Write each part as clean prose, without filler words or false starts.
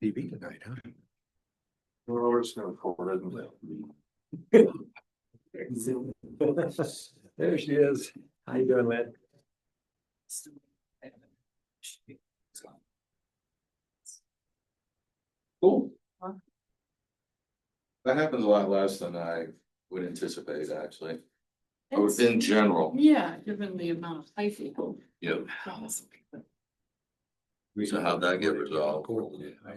TV tonight, huh? Well, we're just gonna record There she is. How you doing, Lynn? Cool. That happens a lot less than I would anticipate, actually. Oh, in general. Yeah, given the amount of high people. Yep. So how'd that get resolved?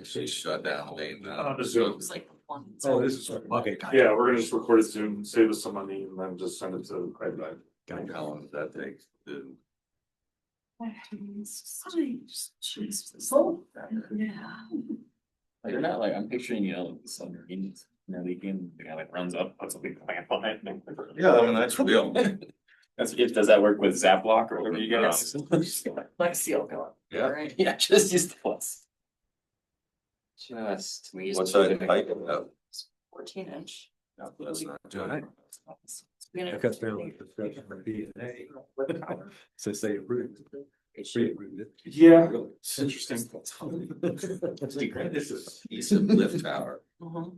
She shut down the main. It's like the one. Oh, this is okay. Yeah, we're gonna just record it Zoom, save us some money and then just send it to iPad. How long does that take? To- Yeah. Like, they're not like, I'm picturing, the summer games, the game, the guy like runs up, puts a big plant on it. Yeah, I mean, that's real. Does that work with Zaplock or whatever you guys? Like seal going. Yeah. Right. Yeah, just use the plus. Just. We used What's to that height of that? 14-inch. No, that's not All right. good. I cut down the discussion for DNA. Since they approved it. Pre-approved it. Yeah, it's interesting. This is east of lift tower. Mhm.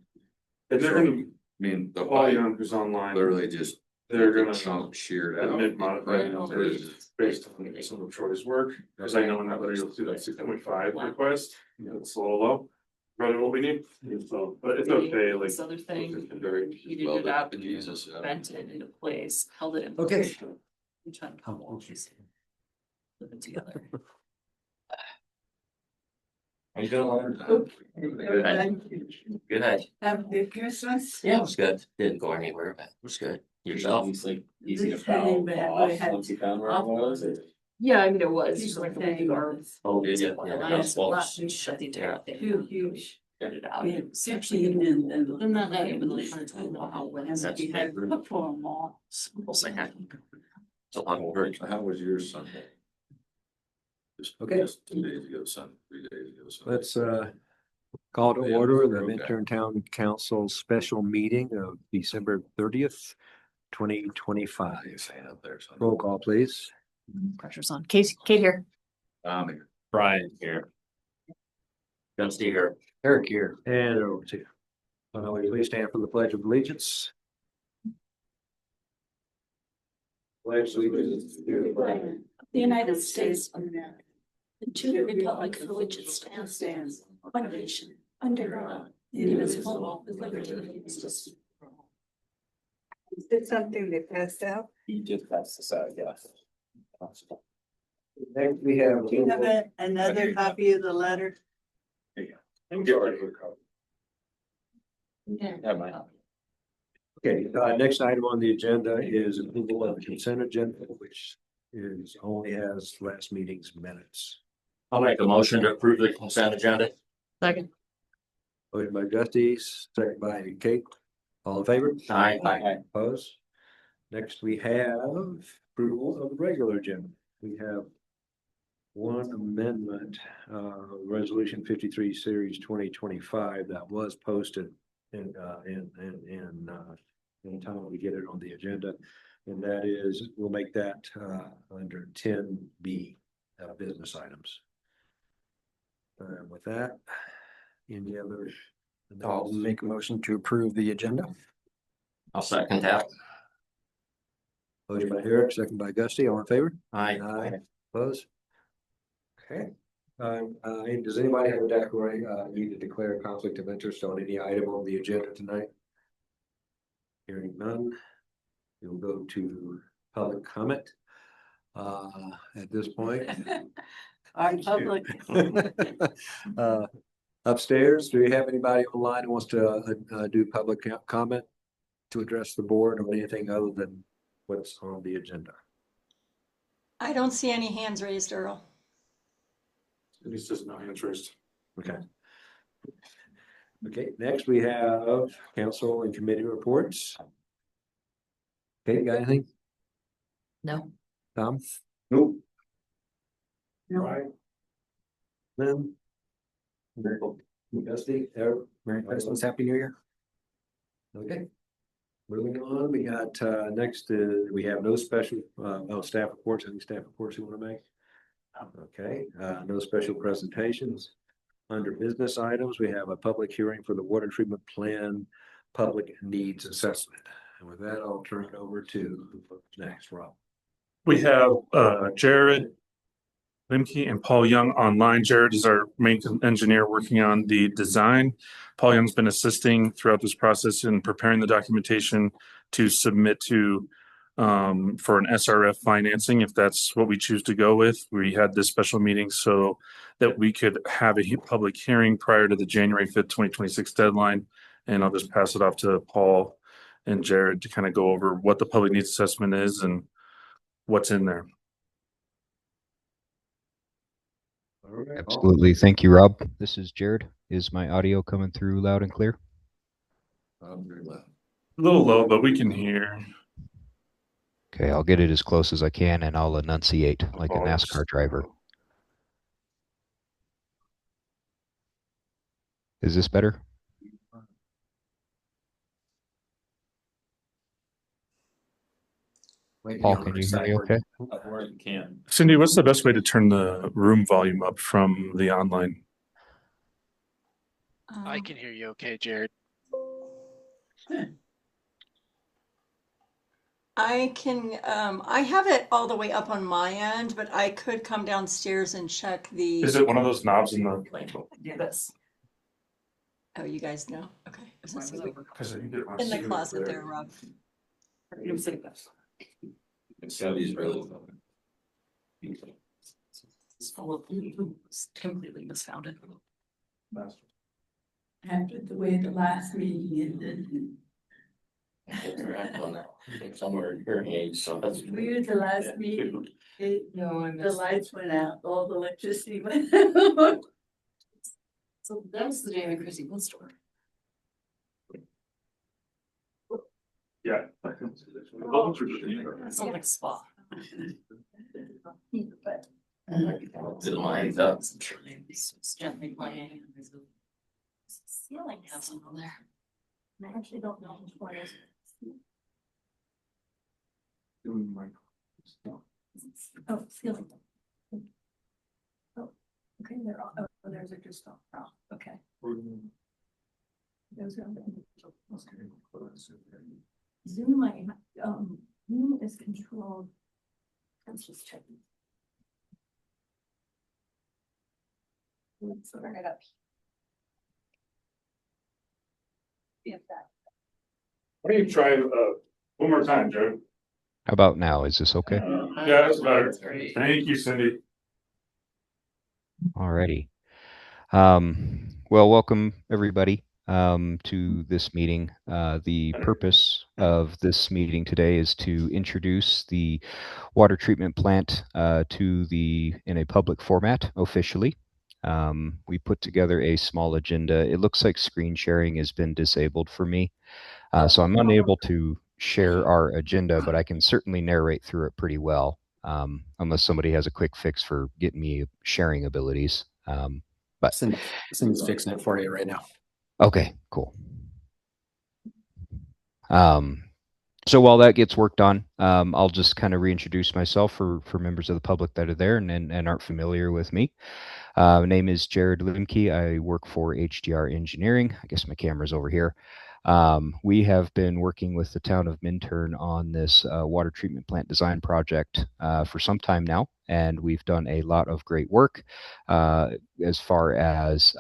And they're gonna, I mean, the all pipe young who's online, literally just. they're gonna Chunk sheared out. admit modify Right. based on some of Troy's work, because I know in that letter you'll see that 6.5 request, it's a little low. Probably what we need, so, but it's okay, like. This other thing, Very. heated Well, it up, Jesus. bent it into place, held it in. Okay. place. We tried to come all these. Put it together. How you doing? Good night. Have a good Christmas. Yeah, it was good. Didn't go anywhere, but it was good. Yourself? It's like easy to This thing, foul but we off had once you found where it was. or- Yeah, I mean, it was just people like a saying regular. it's Oh, did you? Well, Yeah, I that's just false. left, shut the entire thing. too huge. Get it out. It's actually in the. And that night, when they tried to tell them how when And That's we had big. cooked for them all. We'll say that. It's a lot of work. How was your Sunday? Okay. Just 2 days ago, 3 days ago. Sunday. Let's call to Yeah, order the okay. Minturn Town Council special meeting of December 30th, 2025. Fan up there, Sunday. Roll call, please. Pressure's on. Kate here. Here. Brian here. Gonna stay here. Eric here. And over to you. Will you please stand for the Pledge of Allegiance? Pledge allegiance to the flag The United States of America. And to the republic for which it stands, one nation, under God, indivisible, with liberty and justice. Is this something they passed out? You just passed this out, yeah. Next, we have. Do you have another copy of the letter? And get ready for call. Yeah, mine. Okay, next item on the agenda is approval of the consent agenda, which only has last meeting's minutes. I'll make a motion to approve the consent agenda. Second. Motion by Dusty, second by Kate. All in favor? Aye. Opposed? Next, we have approval of the regular agenda. We have one amendment, resolution 53 series 2025 that was posted in time we get it on the agenda. And that is, we'll make that under 10B business items. With that, any other? I'll make a motion to approve the agenda. I'll second that. Motion by Eric, second by Gusty, all in favor? Aye. Opposed? Okay. And does anybody have a declaration, need to declare a conflict of interest on any item on the agenda tonight? Hearing none, we'll go to public comment. At this point. Our public. Upstairs, do we have anybody online who wants to do public comment to address the board or anything other than what's on the agenda? I don't see any hands raised, Earl. At least there's no interest. Okay. Okay, next we have council and committee reports. Okay, got anything? No. Tom? Nope. No. Lynn? Dusty? Eric? Merry Christmas, Happy New Year. Okay. Moving on, we got next, we have no special staff reports. Any staff reports you want to make? Okay, no special presentations. Under business items, we have a public hearing for the water treatment plan public needs assessment. And with that, I'll turn it over to next, Rob. We have Jared Limke and Paul Young online. Jared is our main engineer working on the design. Paul Young's been assisting throughout this process in preparing the documentation to submit to for an SRF financing, if that's what we choose to go with. We had this special meeting so that we could have a public hearing prior to the January 5th, 2026 deadline. And I'll just pass it off to Paul and Jared to kind of go over what the public needs assessment is and what's in there. All right, Paul. Absolutely. Thank you, Rob. This is Jared. Is my audio coming through loud and clear? Very loud. A little low, but we can hear. Okay, I'll get it as close as I can and I'll enunciate like a NASCAR driver. Is this better? Paul, can you hear me okay? Where you can. Cindy, what's the best way to turn the room volume up from the online? I can hear you okay, Jared. I can, I have it all the way up on my end, but I could come downstairs and check the. Is it one of those knobs in the? Do this. Oh, you guys know? Okay. I was gonna say, Because you get my in the secret closet there. there, Rob. You don't say this. Cindy's really. It's full of, it's completely misfounded. After the way the last meeting ended. Somewhere hearing aids, so that's. We were the last meeting, the lights went out, all the electricity went out. So that was the day of the Chrissy Wood store. Yeah. It's not like a spa. But Didn't mind that. It's gently playing. And there's a ceiling has something there. I actually don't know which one is. Oh, ceiling. Oh, okay, they're all, oh, there's a just, oh, okay. Those are. Zoom, Zoom is controlled. Let's just check. Let's turn it up. If that. Why don't you try one more time, Joe? How about now? Is this okay? Yeah, that's better. Thank you, Cindy. Alrighty. Well, welcome everybody to this meeting. The purpose of this meeting today is to introduce the water treatment plant in a public format officially. We put together a small agenda. It looks like screen sharing has been disabled for me. So I'm unable to share our agenda, but I can certainly narrate through it pretty well. Unless somebody has a quick fix for getting me sharing abilities. But Cindy's fixing it for you right now. okay, cool. So while that gets worked on, I'll just kind of reintroduce myself for members of the public that are there and aren't familiar with me. My name is Jared Limke. I work for HDR Engineering. I guess my camera's over here. We have been working with the town of Minturn on this water treatment plant design project for some time now, and we've done a lot of great work as far as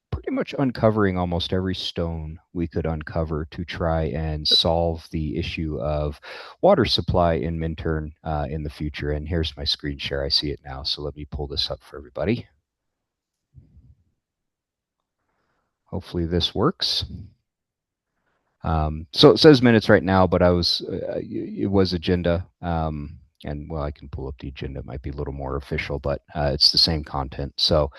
pretty much uncovering almost every stone we could uncover to try and solve the issue of water supply in Minturn in the future. And here's my screen share. I see it now, so let me pull this up for everybody. Hopefully this works. So it says minutes right now, but it was agenda. And well, I can pull up the agenda. It might be a little more official, but it's the same content. So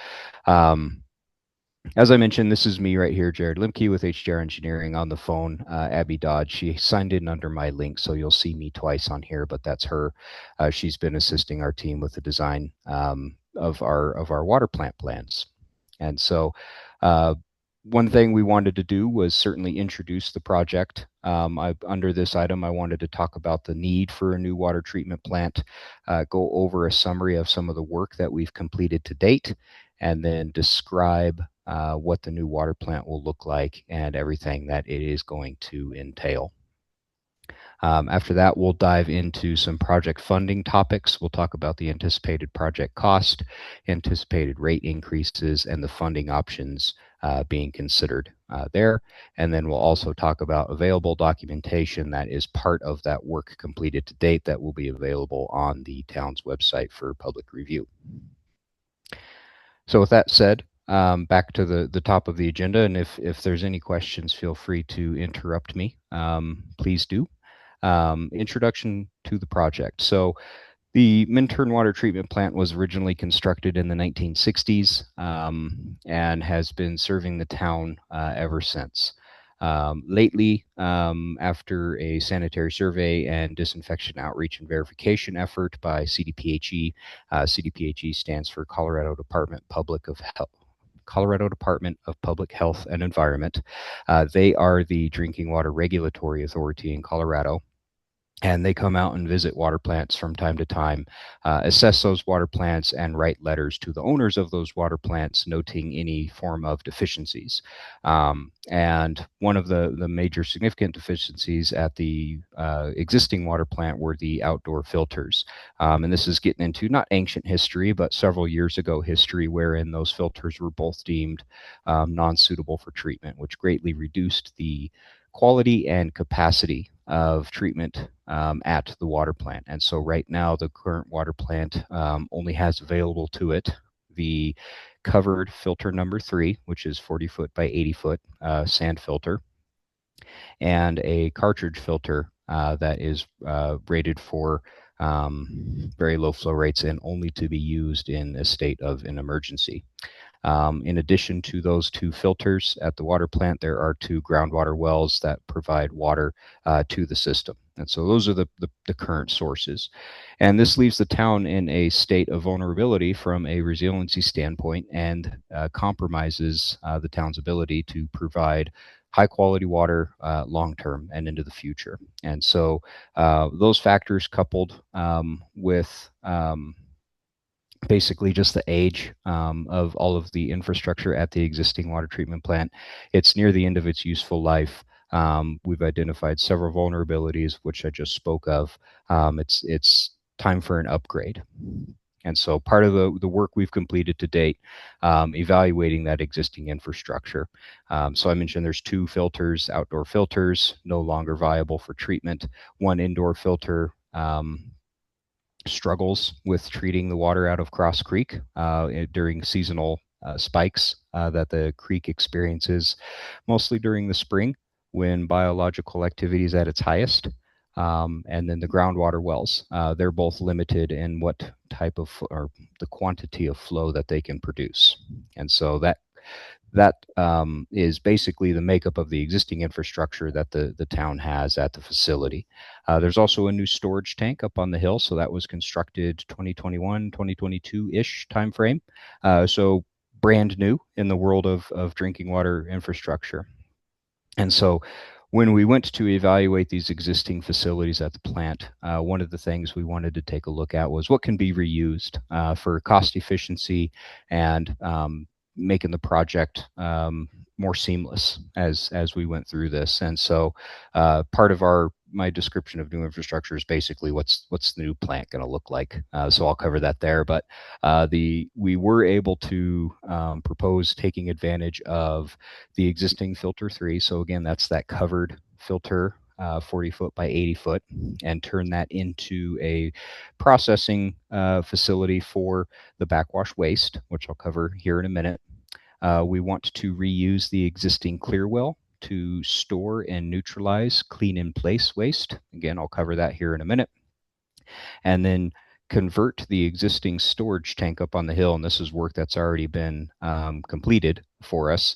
as I mentioned, this is me right here, Jared Limke with HDR Engineering. On the phone, Abby Dodge. She signed in under my link, so you'll see me twice on here, but that's her. She's been assisting our team with the design of our water plant plans. And so one thing we wanted to do was certainly introduce the project. Under this item, I wanted to talk about the need for a new water treatment plant, go over a summary of some of the work that we've completed to date, and then describe what the new water plant will look like and everything that it is going to entail. After that, we'll dive into some project funding topics. We'll talk about the anticipated project cost, anticipated rate increases, and the funding options being considered there. And then we'll also talk about available documentation that is part of that work completed to date that will be available on the town's website for public review. So with that said, back to the top of the agenda, and if there's any questions, feel free to interrupt me. Please do. Introduction to the project. So the Minturn Water Treatment Plant was originally constructed in the 1960s and has been serving the town ever since. Lately, after a sanitary survey and disinfection outreach and verification effort by CDPHE, CDPHE stands for Colorado Department of Public Health and Environment. They are the drinking water regulatory authority in Colorado. And they come out and visit water plants from time to time, assess those water plants, and write letters to the owners of those water plants noting any form of deficiencies. And one of the major significant deficiencies at the existing water plant were the outdoor filters. And this is getting into not ancient history, but several years ago history, wherein those filters were both deemed non-suitable for treatment, which greatly reduced the quality and capacity of treatment at the water plant. And so right now, the current water plant only has available to it the covered filter number 3, which is 40 foot by 80 foot sand filter, and a cartridge filter that is rated for very low flow rates and only to be used in a state of an emergency. In addition to those 2 filters at the water plant, there are 2 groundwater wells that provide water to the system. And so those are the current sources. And this leaves the town in a state of vulnerability from a resiliency standpoint and compromises the town's ability to provide high quality water long term and into the future. And so those factors coupled with basically just the age of all of the infrastructure at the existing water treatment plant. It's near the end of its useful life. We've identified several vulnerabilities, which I just spoke of. It's time for an upgrade. And so part of the work we've completed to date, evaluating that existing infrastructure. So I mentioned there's 2 filters, outdoor filters, no longer viable for treatment. 1 indoor filter struggles with treating the water out of Cross Creek during seasonal spikes that the creek experiences, mostly during the spring when biological activity is at its highest. And then the groundwater wells, they're both limited in what type of, or the quantity of flow that they can produce. And so that is basically the makeup of the existing infrastructure that the town has at the facility. There's also a new storage tank up on the hill. So that was constructed 2021, 2022-ish timeframe. So brand new in the world of drinking water infrastructure. And so when we went to evaluate these existing facilities at the plant, one of the things we wanted to take a look at was what can be reused for cost efficiency and making the project more seamless as we went through this. And so part of my description of new infrastructure is basically what's the new plant going to look like. So I'll cover that there. But we were able to propose taking advantage of the existing filter 3. So again, that's that covered filter, 40 foot by 80 foot, and turn that into a processing facility for the backwash waste, which I'll cover here in a minute. We want to reuse the existing clear well to store and neutralize clean in place waste. Again, I'll cover that here in a minute. And then convert the existing storage tank up on the hill, and this is work that's already been completed for us,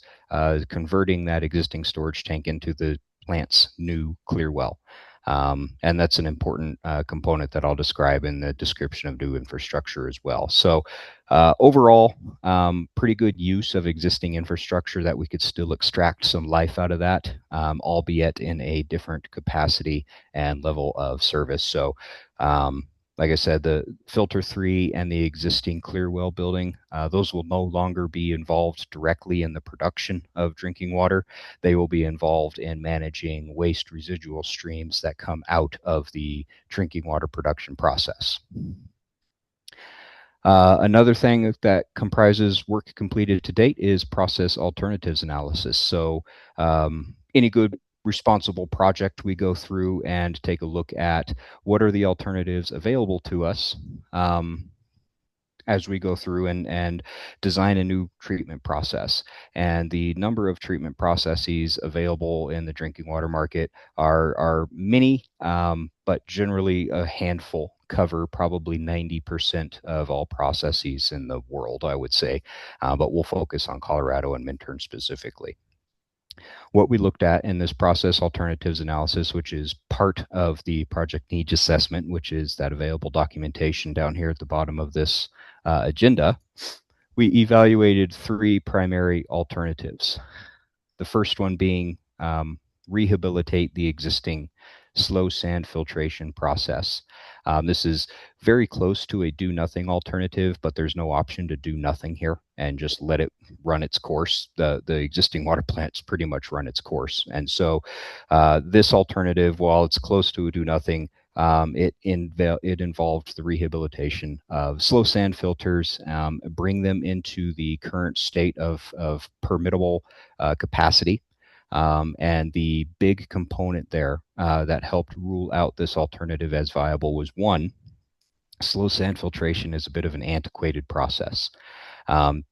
converting that existing storage tank into the plant's new clear well. And that's an important component that I'll describe in the description of new infrastructure as well. So overall, pretty good use of existing infrastructure that we could still extract some life out of that, albeit in a different capacity and level of service. So like I said, the filter 3 and the existing Clearwell building, those will no longer be involved directly in the production of drinking water. They will be involved in managing waste residual streams that come out of the drinking water production process. Another thing that comprises work completed to date is process alternatives analysis. So any good responsible project, we go through and take a look at what are the alternatives available to us as we go through and design a new treatment process. And the number of treatment processes available in the drinking water market are many, but generally a handful cover probably 90% of all processes in the world, I would say. But we'll focus on Colorado and Minturn specifically. What we looked at in this process alternatives analysis, which is part of the project needs assessment, which is that available documentation down here at the bottom of this agenda, we evaluated 3 primary alternatives. The first one being rehabilitate the existing slow sand filtration process. This is very close to a do nothing alternative, but there's no option to do nothing here and just let it run its course. The existing water plant's pretty much run its course. And so this alternative, while it's close to a do nothing, it involved the rehabilitation of slow sand filters, bring them into the current state of permittable capacity. And the big component there that helped rule out this alternative as viable was, one, slow sand filtration is a bit of an antiquated process.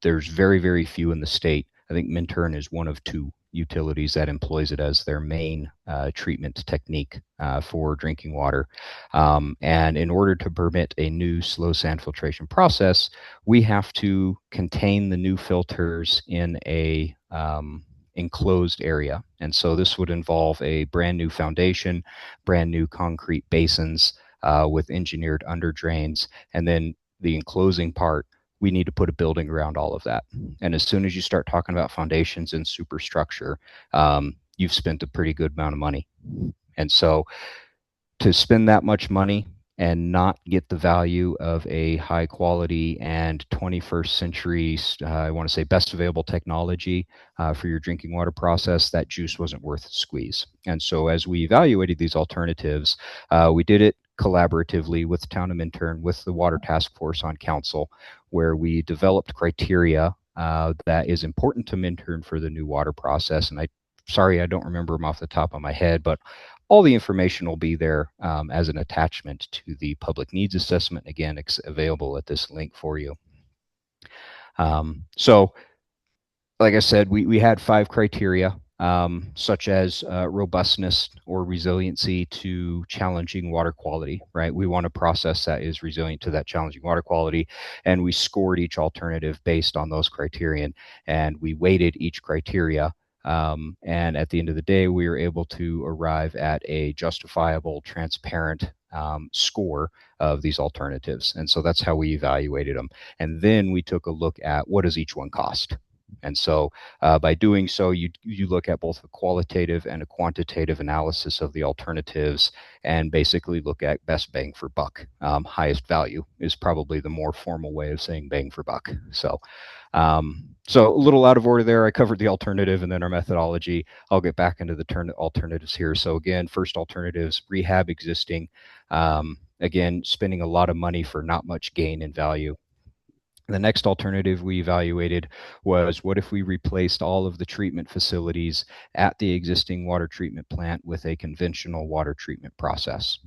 There's very, very few in the state. I think Minturn is one of 2 utilities that employs it as their main treatment technique for drinking water. And in order to permit a new slow sand filtration process, we have to contain the new filters in a enclosed area. And so this would involve a brand new foundation, brand new concrete basins with engineered under drains, and then the enclosing part, we need to put a building around all of that. And as soon as you start talking about foundations and superstructure, you've spent a pretty good amount of money. And so to spend that much money and not get the value of a high quality and 21st century, I want to say best available technology for your drinking water process, that juice wasn't worth the squeeze. And so as we evaluated these alternatives, we did it collaboratively with the town of Minturn, with the Water Task Force on council, where we developed criteria that is important to Minturn for the new water process. And sorry, I don't remember them off the top of my head, but all the information will be there as an attachment to the public needs assessment. Again, it's available at this link for you. So, like I said, we had 5 criteria, such as robustness or resiliency to challenging water quality, right? We want a process that is resilient to that challenging water quality, and we scored each alternative based on those criterion, and we weighted each criteria. And at the end of the day, we were able to arrive at a justifiable, transparent score of these alternatives. And so that's how we evaluated them. And then we took a look at what does each one cost. And so by doing so, you look at both a qualitative and a quantitative analysis of the alternatives and basically look at best bang for buck. Highest value is probably the more formal way of saying bang for buck. So a little out of order there. I covered the alternative and then our methodology. I'll get back into the alternatives here. So again, first alternatives, rehab existing. Again, spending a lot of money for not much gain in value. The next alternative we evaluated was, what if we replaced all of the treatment facilities at the existing water treatment plant with a conventional water treatment process?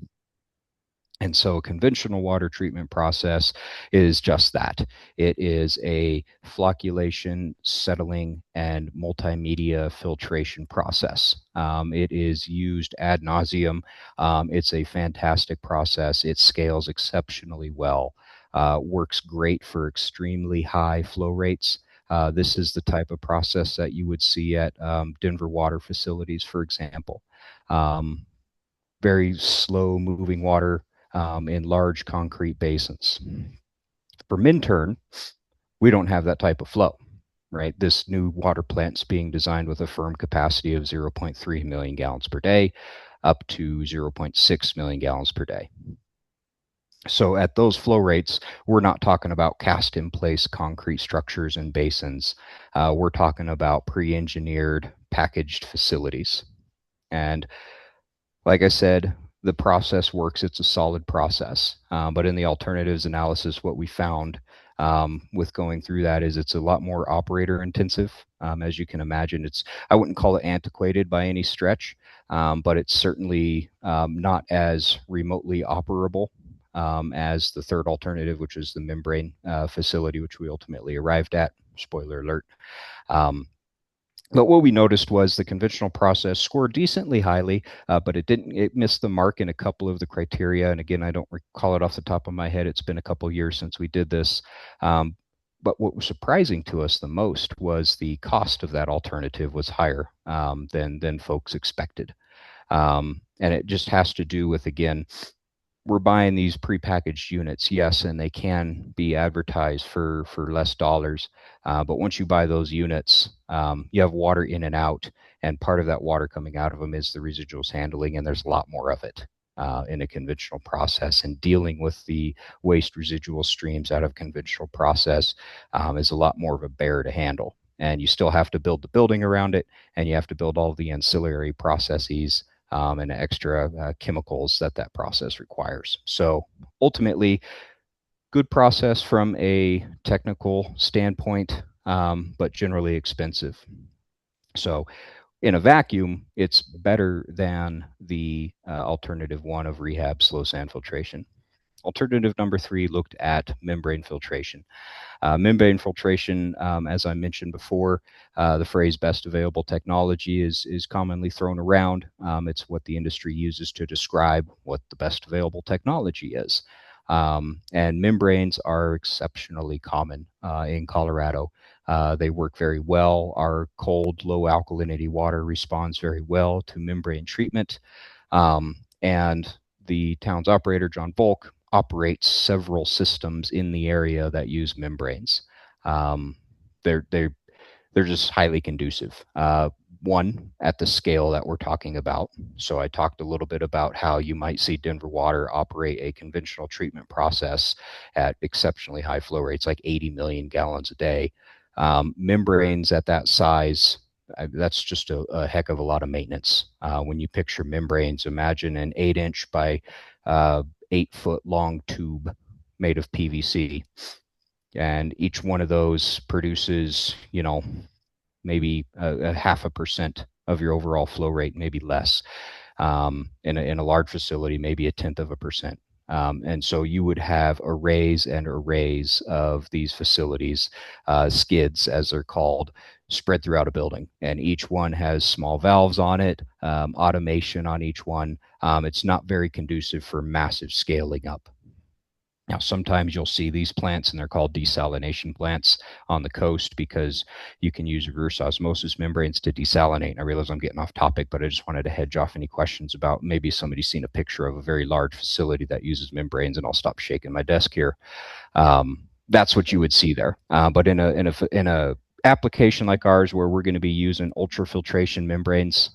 And so a conventional water treatment process is just that. It is a flocculation, settling, and multimedia filtration process. It is used ad nauseum. It's a fantastic process. It scales exceptionally well. Works great for extremely high flow rates. This is the type of process that you would see at Denver water facilities, for example. Very slow moving water in large concrete basins. For Minturn, we don't have that type of flow, right? This new water plant's being designed with a firm capacity of 0.3 million gallons per day up to 0.6 million gallons per day. So at those flow rates, we're not talking about cast in place concrete structures and basins. We're talking about pre-engineered packaged facilities. And like I said, the process works. It's a solid process. But in the alternatives analysis, what we found with going through that is it's a lot more operator intensive. As you can imagine, I wouldn't call it antiquated by any stretch, but it's certainly not as remotely operable as the third alternative, which is the membrane facility, which we ultimately arrived at. Spoiler alert. But what we noticed was the conventional process scored decently highly, but it missed the mark in a couple of the criteria. And again, I don't recall it off the top of my head. It's been a couple of years since we did this. But what was surprising to us the most was the cost of that alternative was higher than folks expected. And it just has to do with, again, we're buying these prepackaged units, yes, and they can be advertised for less dollars. But once you buy those units, you have water in and out, and part of that water coming out of them is the residuals handling, and there's a lot more of it in a conventional process. And dealing with the waste residual streams out of conventional process is a lot more of a bear to handle. And you still have to build the building around it, and you have to build all the ancillary processes and extra chemicals that process requires. So ultimately, good process from a technical standpoint, but generally expensive. So in a vacuum, it's better than the alternative one of rehab slow sand filtration. Alternative number 3 looked at membrane filtration. Membrane filtration, as I mentioned before, the phrase best available technology is commonly thrown around. It's what the industry uses to describe what the best available technology is. And membranes are exceptionally common in Colorado. They work very well. Our cold, low alkalinity water responds very well to membrane treatment. And the town's operator, John Volk, operates several systems in the area that use membranes. They're just highly conducive. One, at the scale that we're talking about. So I talked a little bit about how you might see Denver Water operate a conventional treatment process at exceptionally high flow rates, like 80 million gallons a day. Membranes at that size, that's just a heck of a lot of maintenance. When you picture membranes, imagine an 8-inch by 8-foot long tube made of PVC. And each one of those produces, maybe a 0.5% of your overall flow rate, maybe less. In a large facility, maybe 0.1%. And so you would have arrays and arrays of these facilities, skids as they're called, spread throughout a building. And each one has small valves on it, automation on each one. It's not very conducive for massive scaling up. Now, sometimes you'll see these plants, and they're called desalination plants on the coast because you can use reverse osmosis membranes to desalinate. And I realize I'm getting off topic, but I just wanted to hedge off any questions about maybe somebody's seen a picture of a very large facility that uses membranes, and I'll stop shaking my desk here. That's what you would see there. But in a application like ours, where we're going to be using ultrafiltration membranes,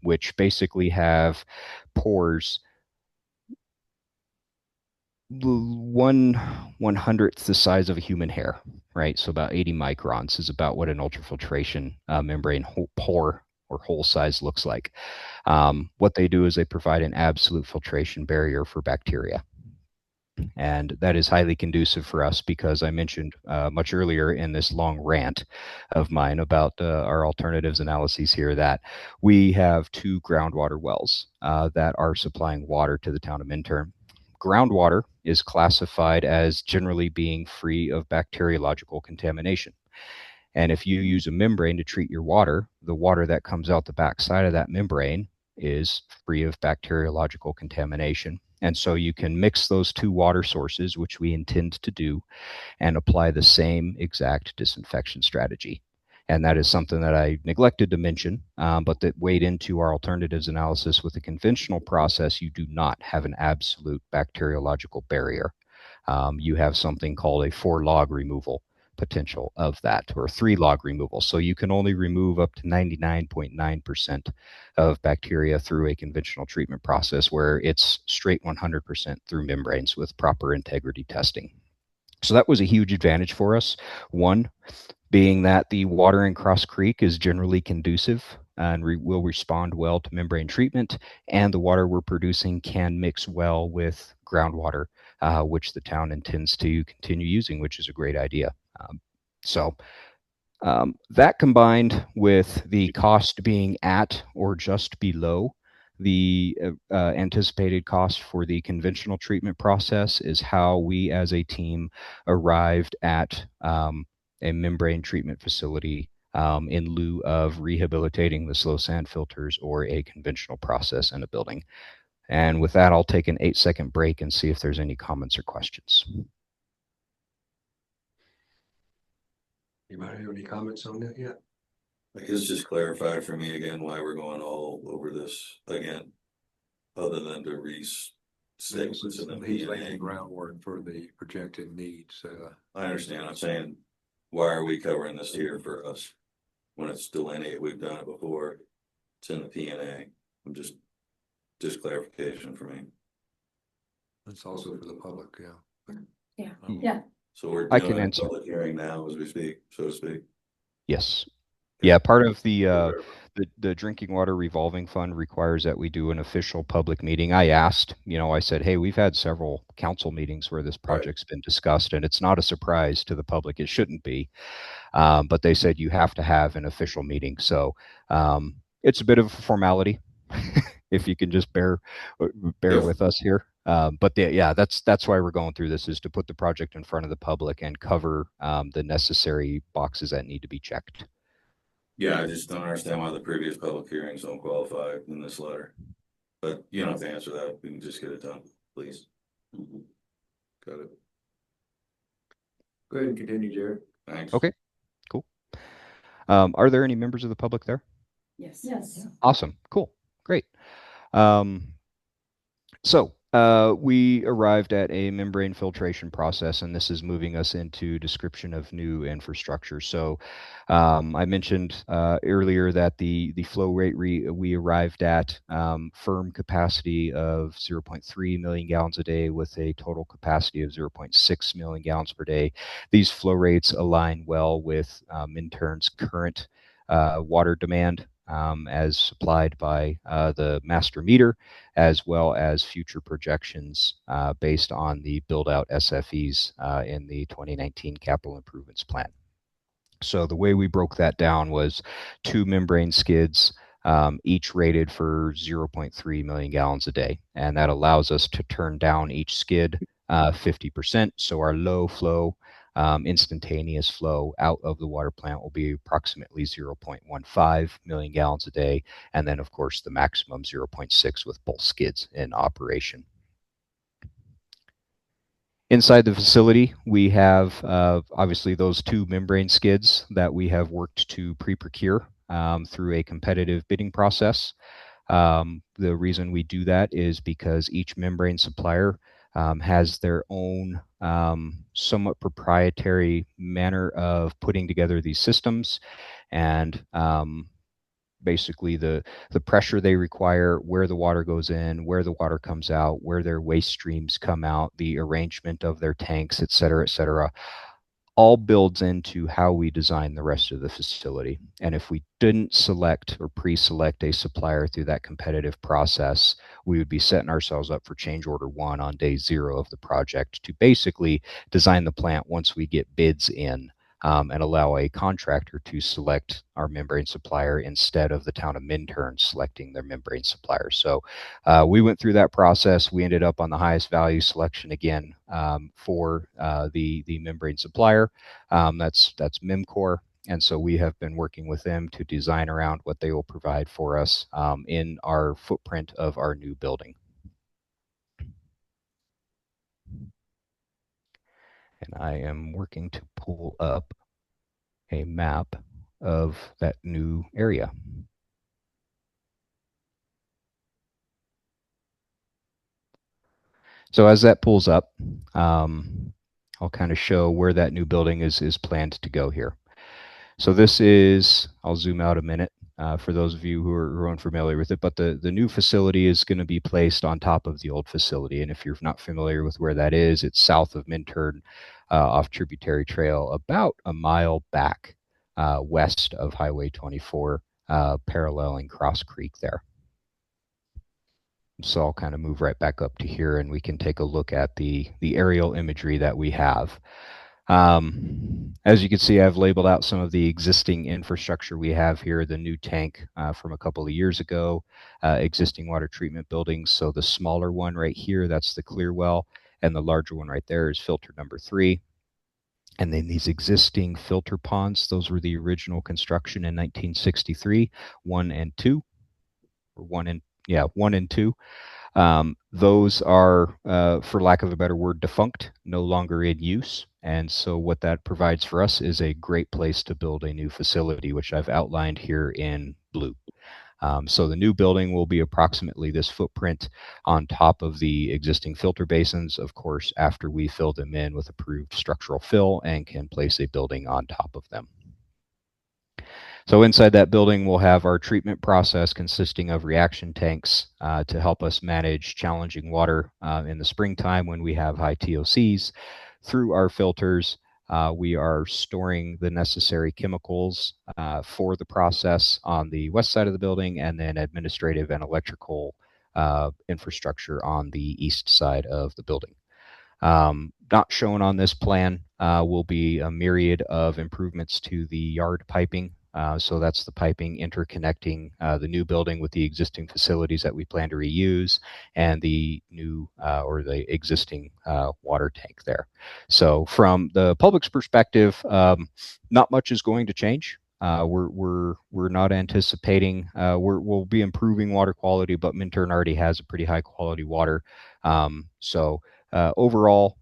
which basically have pores 1/100th the size of a human hair, right? So about 80 microns is about what an ultrafiltration membrane pore or hole size looks like. What they do is they provide an absolute filtration barrier for bacteria. And that is highly conducive for us because I mentioned much earlier in this long rant of mine about our alternatives analyses here that we have 2 groundwater wells that are supplying water to the town of Minturn. Groundwater is classified as generally being free of bacteriological contamination. And if you use a membrane to treat your water, the water that comes out the backside of that membrane is free of bacteriological contamination. And so you can mix those 2 water sources, which we intend to do, and apply the same exact disinfection strategy. And that is something that I neglected to mention, but that weighed into our alternatives analysis. With a conventional process, you do not have an absolute bacteriological barrier. You have something called a 4-log removal. potential of that, or 3 log removal. So you can only remove up to 99.9% of bacteria through a conventional treatment process, where it's straight 100% through membranes with proper integrity testing. So that was a huge advantage for us. One, being that the water in Cross Creek is generally conducive and will respond well to membrane treatment, and the water we're producing can mix well with groundwater, which the town intends to continue using, which is a great idea. That combined with the cost being at or just below the anticipated cost for the conventional treatment process is how we as a team arrived at a membrane treatment facility in lieu of rehabilitating the slow sand filters or a conventional process in a building. And with that, I'll take an 8-second break and see if there's any comments or questions. Anybody have any comments on that yet? I guess just clarify for me again why we're going all over this again, other than to restate what's in the He's laying the PNA. groundwork for the projected needs. I understand. I'm saying, why are we covering this here for us when it's delineated? We've done it before. It's in the PNA. I'm just clarification for me. It's also for the public, yeah. Yeah. So we're I doing can a answer. public hearing now as we speak, so to speak. Yes. Yeah, part of the drinking water revolving fund requires that we do an official public meeting. I asked, I said, hey, we've had several council meetings where this project's been discussed, and it's not a surprise to the public. It shouldn't be. But they said you have to have an official meeting. So it's a bit of a formality, if you can just bear with us here. But that's why we're going through this, is to put the project in front of the public and cover the necessary boxes that need to be checked. Yeah, I just don't understand why the previous public hearings don't qualify in this letter. But you don't have to answer that. We can just get it done, please. Got it. Go ahead and continue, Jared. Thanks. Okay, cool. Are there any members of the public there? Yes. Awesome. Cool. Great. So we arrived at a membrane filtration process, and this is moving us into description of new infrastructure. So I mentioned earlier that the flow rate we arrived at firm capacity of 0.3 million gallons a day with a total capacity of 0.6 million gallons per day. These flow rates align well with Minturn's current water demand as supplied by the master meter, as well as future projections based on the build-out SFEs in the 2019 capital improvements plan. So the way we broke that down was 2 membrane skids, each rated for 0.3 million gallons a day. And that allows us to turn down each skid 50%. So our low flow, instantaneous flow out of the water plant will be approximately 0.15 million gallons a day. And then, of course, the maximum 0.6 with both skids in operation. Inside the facility, we have obviously those 2 membrane skids that we have worked to pre-procure through a competitive bidding process. The reason we do that is because each membrane supplier has their own somewhat proprietary manner of putting together these systems, and basically the pressure they require, where the water goes in, where the water comes out, where their waste streams come out, the arrangement of their tanks, et cetera, all builds into how we design the rest of the facility. And if we didn't select or pre-select a supplier through that competitive process, we would be setting ourselves up for change order 1 on day 0 of the project to basically design the plant once we get bids in, and allow a contractor to select our membrane supplier instead of the town of Minturn selecting their membrane supplier. So we went through that process. We ended up on the highest value selection again for the membrane supplier. That's Memcor. And so we have been working with them to design around what they will provide for us in our footprint of our new building. And I am working to pull up a map of that new area. So as that pulls up, I'll kind of show where that new building is planned to go here. So this is, I'll zoom out a minute for those of you who are unfamiliar with it, but the new facility is going to be placed on top of the old facility. And if you're not familiar with where that is, it's south of Minturn off Tributary Trail, about a mile back west of Highway 24, paralleling Cross Creek there. So I'll kind of move right back up to here and we can take a look at the aerial imagery that we have. As you can see, I've labeled out some of the existing infrastructure we have here, the new tank from a couple of years ago, existing water treatment buildings. So the smaller one right here, that's the clear well, and the larger one right there is filter number 3. And then these existing filter ponds, those were the original construction in 1963, 1 and 2, or 1 and 2. Those are, for lack of a better word, defunct, no longer in use. And so what that provides for us is a great place to build a new facility, which I've outlined here in blue. So the new building will be approximately this footprint on top of the existing filter basins, of course, after we fill them in with approved structural fill and can place a building on top of them. So inside that building, we'll have our treatment process consisting of reaction tanks to help us manage challenging water in the springtime when we have high TOCs. Through our filters, we are storing the necessary chemicals for the process on the west side of the building, and then administrative and electrical infrastructure on the east side of the building. Not shown on this plan will be a myriad of improvements to the yard piping. So that's the piping interconnecting the new building with the existing facilities that we plan to reuse, and the new or the existing water tank there. So from the public's perspective, not much is going to change. We're not anticipating we'll be improving water quality, but Minturn already has a pretty high quality water. Overall,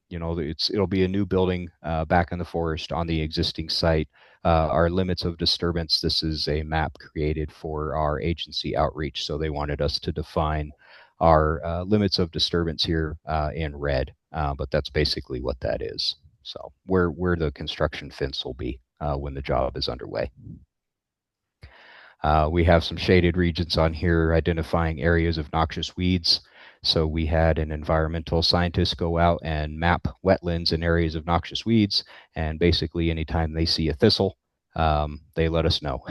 you know, it'll be a new building back in the forest on the existing site. Our limits of disturbance, this is a map created for our agency outreach, so they wanted us to define our limits of disturbance here in red, but that's basically what that is. So where the construction fence will be when the job is underway. We have some shaded regions on here identifying areas of noxious weeds. So we had an environmental scientist go out and map wetlands and areas of noxious weeds. And basically anytime they see a thistle, they let us know.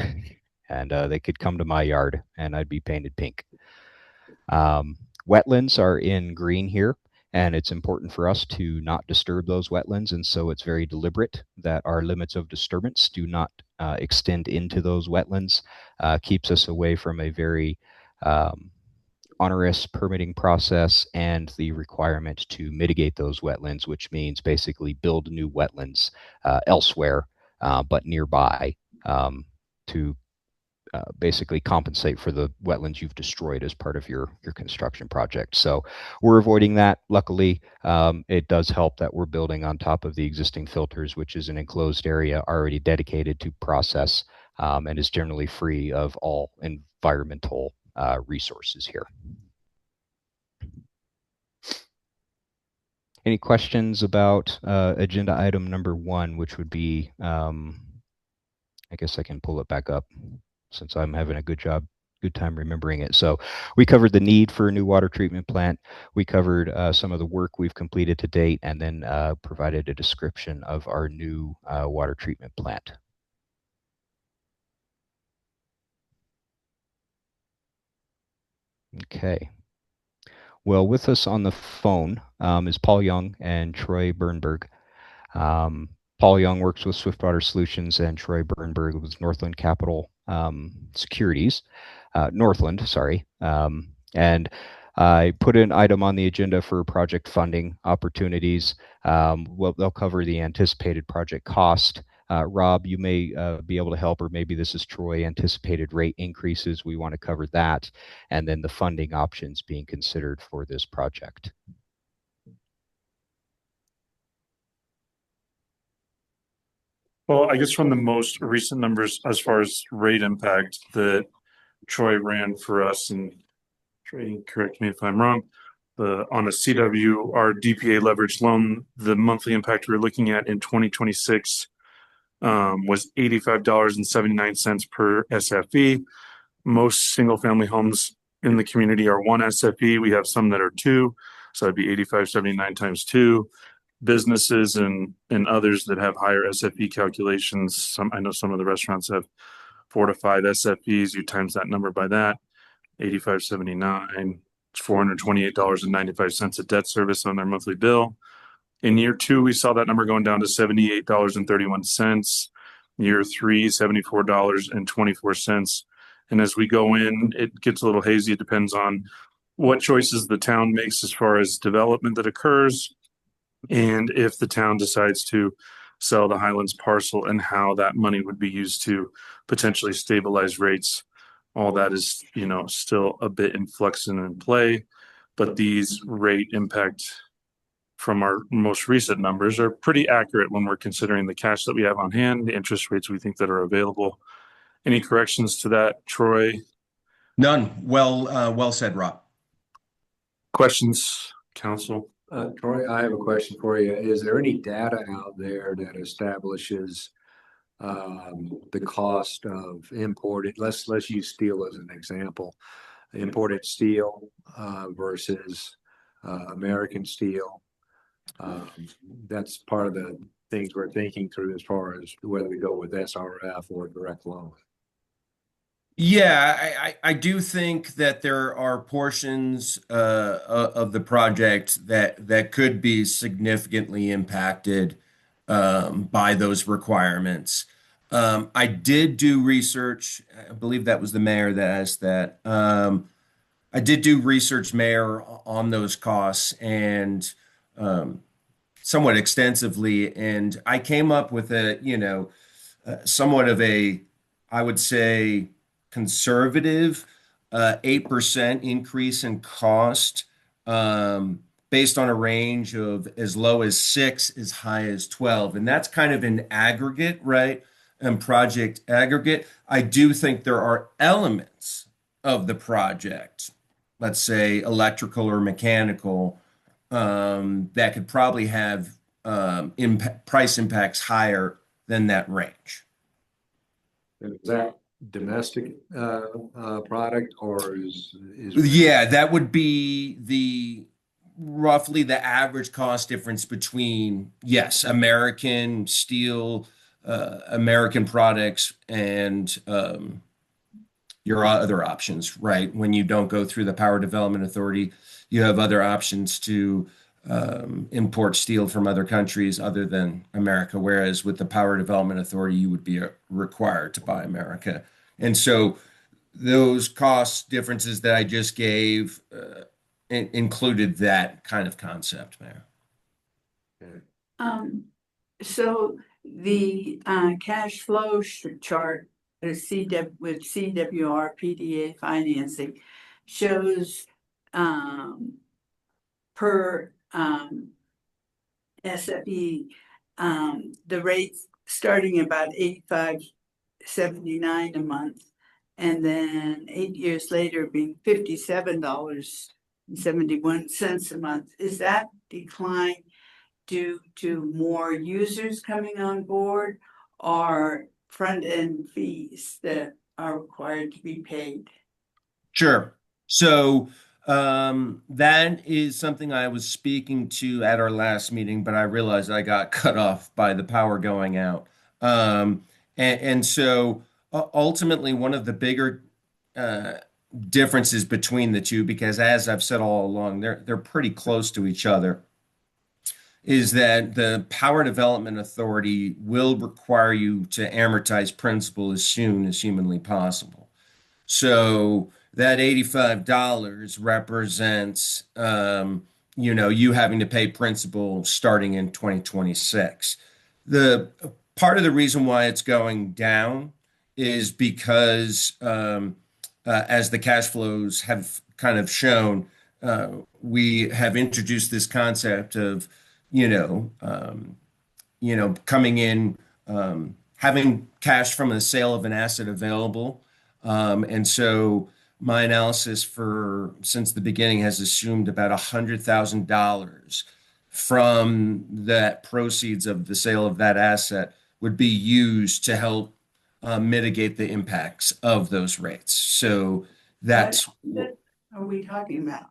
And they could come to my yard and I'd be painted pink. Wetlands are in green here. And it's important for us to not disturb those wetlands. And so it's very deliberate that our limits of disturbance do not extend into those wetlands. Keeps us away from a very onerous permitting process and the requirement to mitigate those wetlands, which means basically build new wetlands elsewhere, but nearby to basically compensate for the wetlands you've destroyed as part of your construction project. So we're avoiding that. Luckily, it does help that we're building on top of the existing filters, which is an enclosed area already dedicated to process and is generally free of all environmental resources here. Any questions about agenda item number 1, which would be, I guess I can pull it back up since I'm having a good time remembering it. So we covered the need for a new water treatment plant. We covered some of the work we've completed to date, and then provided a description of our new water treatment plant. Okay. Well, with us on the phone is Paul Young and Troy Bernberg. Paul Young works with Swiftwater Solutions, and Troy Bernberg with Northland Capital Securities. Northland, sorry. And I put an item on the agenda for project funding opportunities. Well, they'll cover the anticipated project cost. Rob, you may be able to help, or maybe this is Troy, anticipated rate increases. We want to cover that, and then the funding options being considered for this project. Well, I guess from the most recent numbers, as far as rate impact that Troy ran for us, and Troy, correct me if I'm wrong, on a CW, our DPA leveraged loan, the monthly impact we're looking at in 2026 was $85.79 per SFE. Most single family homes in the community are one SFE. We have some that are two, so it'd be 85.79 times two. Businesses and others that have higher SFE calculations. I know some of the restaurants have 4 to 5 SFEs. You times that number by that, 85.79. It's $428.95 of debt service on their monthly bill. In year 2, we saw that number going down to $78.31. Year 3, $74.24. And as we go in, it gets a little hazy. It depends on what choices the town makes as far as development that occurs, and if the town decides to sell the Highlands parcel and how that money would be used to potentially stabilize rates. All that is, still a bit in flux and in play, but these rate impact from our most recent numbers are pretty accurate when we're considering the cash that we have on hand, the interest rates we think that are available. Any corrections to that, Troy? None. Well said, Rob. Questions, council? Troy, I have a question for you. Is there any data out there that establishes the cost of imported, let's use steel as an example, imported steel versus American steel? That's part of the things we're thinking through as far as whether we go with SRF or direct loan. Yeah, I do think that there are portions of the project that could be significantly impacted by those requirements. I did do research. I believe that was the mayor that asked that. I did do research, Mayor, on those costs and somewhat extensively, and I came up with somewhat of a, I would say, conservative 8% increase in cost based on a range of as low as 6 as high as 12. And that's kind of an aggregate, right? And project aggregate. I do think there are elements of the project, let's say electrical or mechanical, that could probably have price impacts higher than that range. Is that domestic product or is yeah, that would be roughly the average cost difference between, yes, American steel, American products, and your other options, right? When you don't go through the Power Development Authority, you have other options to import steel from other countries other than America, whereas with the Power Development Authority, you would be required to buy America. And so those cost differences that I just gave included that kind of concept, Mayor. So the cash flow chart with CWR PDA financing shows per SFE the rates starting about $85.79 a month, and then 8 years later being $57.71 a month. Is that decline due to more users coming on board or front-end fees that are required to be paid? Sure. So that is something I was speaking to at our last meeting, but I realized I got cut off by the power going out. And so ultimately, one of the bigger differences between the two, because as I've said all along, they're pretty close to each other, is that the Power Development Authority will require you to amortize principal as soon as humanly possible. So that $85 represents, you having to pay principal starting in 2026. The part of the reason why it's going down is because, as the cash flows have kind of shown, we have introduced this concept of, coming in, having cash from the sale of an asset available. And so my analysis since the beginning has assumed about $100,000 from that proceeds of the sale of that asset would be used to help mitigate the impacts of those rates. So that's, What are we talking about?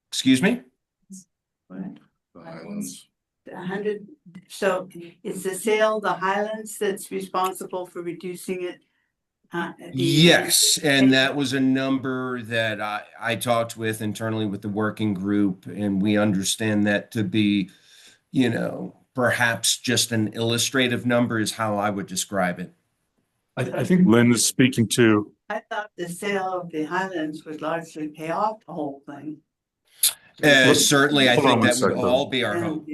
excuse me? What? Highlands. 100, so it's the sale of the Highlands that's responsible for reducing it? Yes, and that was a number that I talked with internally with the working group, and we understand that to be, perhaps just an illustrative number is how I would describe it. I think Lynn is speaking to, I thought the sale of the Highlands would largely pay off the whole thing. Certainly, I Hold on think one that would second. all be our hope.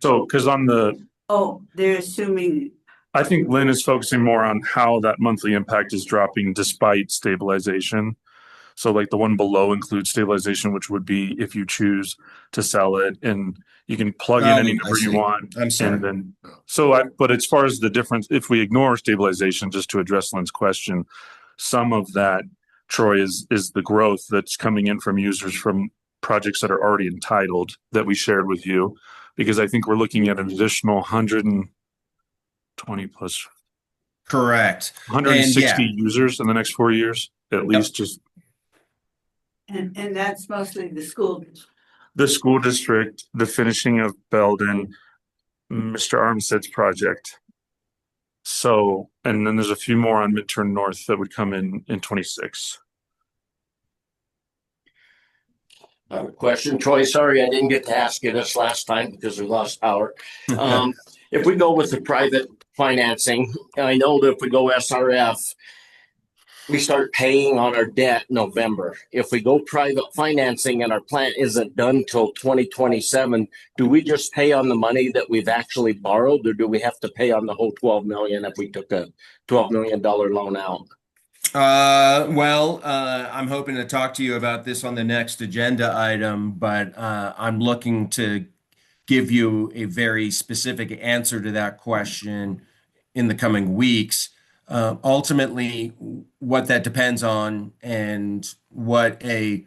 so, because on the, Oh, they're assuming, I think Lynn is focusing more on how that monthly impact is dropping despite stabilization. So like the one below includes stabilization, which would be if you choose to sell it, and you can plug in any I number you see. want. I'm sorry. And then, but as far as the difference, if we ignore stabilization, just to address Lynn's question, some of that, Troy, is the growth that's coming in from users from projects that are already entitled that we shared with you, because I think we're looking at an additional 120 plus Correct. 160 And users in the next 4 years, at least. Just and that's mostly the school. the school district, the finishing of Belden, Mr. Armstead's project. So, and then there's a few more on Midturn North that would come in 26. Question, Troy, sorry I didn't get to ask you this last time because we lost power. If we go with the private financing, and I know that if we go SRF, we start paying on our debt November. If we go private financing and our plant isn't done till 2027, do we just pay on the money that we've actually borrowed, or do we have to pay on the whole 12 million if we took a $12 million loan out? I'm hoping to talk to you about this on the next agenda item, but I'm looking to give you a very specific answer to that question in the coming weeks. Ultimately, what that depends on and what a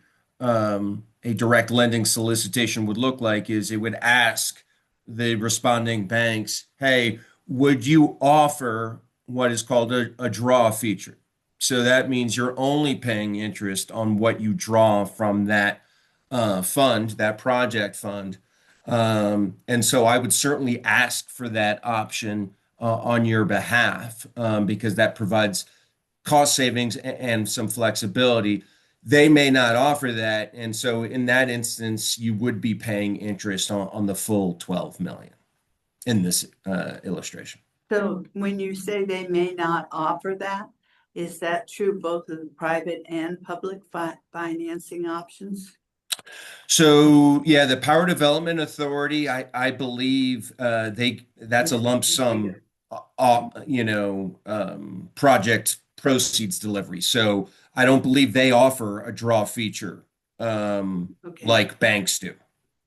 direct lending solicitation would look like is it would ask the responding banks, hey, would you offer what is called a draw feature? So that means you're only paying interest on what you draw from that fund, that project fund. And so I would certainly ask for that option on your behalf because that provides cost savings and some flexibility. They may not offer that. And so in that instance, you would be paying interest on the full 12 million in this illustration. So when you say they may not offer that, is that true both of the private and public financing options? So yeah, the Power Development Authority, I believe that's a lump sum, project proceeds delivery. So I don't believe they offer a draw feature like banks do.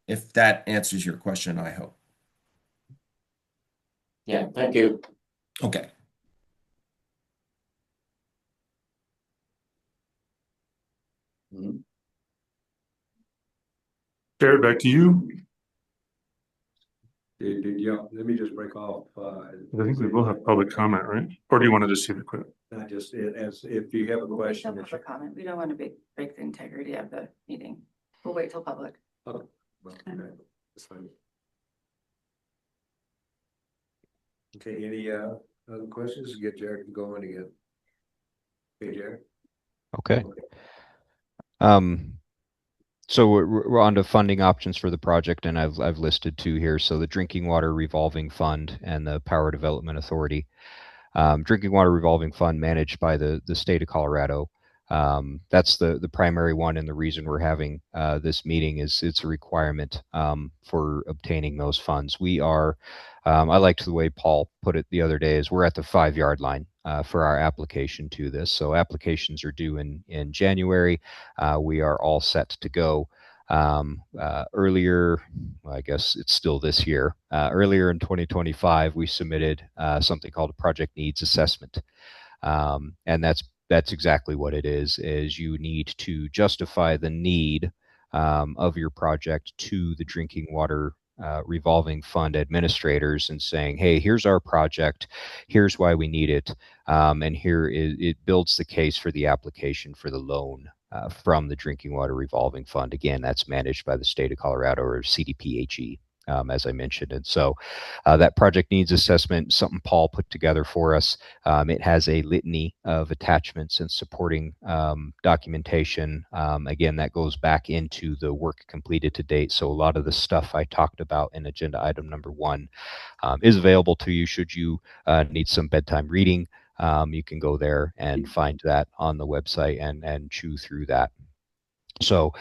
If that answers your question, I hope. Yeah, thank you. Okay. Jared, back to you. Let me just break off. I think we will have public comment, right? Or do you want to just see the quick? Not just as if you have a question. For comment, we don't want to break the integrity of the meeting. We'll wait till public. Oh, well, okay, that's fine. Okay, any other questions? Get Jared going again. Hey, Jared. Okay. So we're on to funding options for the project, and I've listed two here. So the Drinking Water Revolving Fund and the Power Development Authority. Drinking Water Revolving Fund managed by the state of Colorado. That's the primary one, and the reason we're having this meeting is it's a requirement for obtaining those funds. We are, I liked the way Paul put it the other day, is we're at the 5-yard line for our application to this. So applications are due in January. We are all set to go. Earlier, I guess it's still this year, earlier in 2025, we submitted something called a project needs assessment. And that's that's exactly what it is you need to justify the need of your project to the drinking water revolving fund administrators and saying, hey, here's our project, here's why we need it, and here it builds the case for the application for the loan from the Drinking Water Revolving Fund. Again, that's managed by the state of Colorado, or CDPHE. As I mentioned. And so that project needs assessment, something Paul put together for us. It has a litany of attachments and supporting documentation. Again, that goes back into the work completed to date. So a lot of the stuff I talked about in agenda item number 1 is available to you should you need some bedtime reading. You can go there and find that on the website and chew through that. So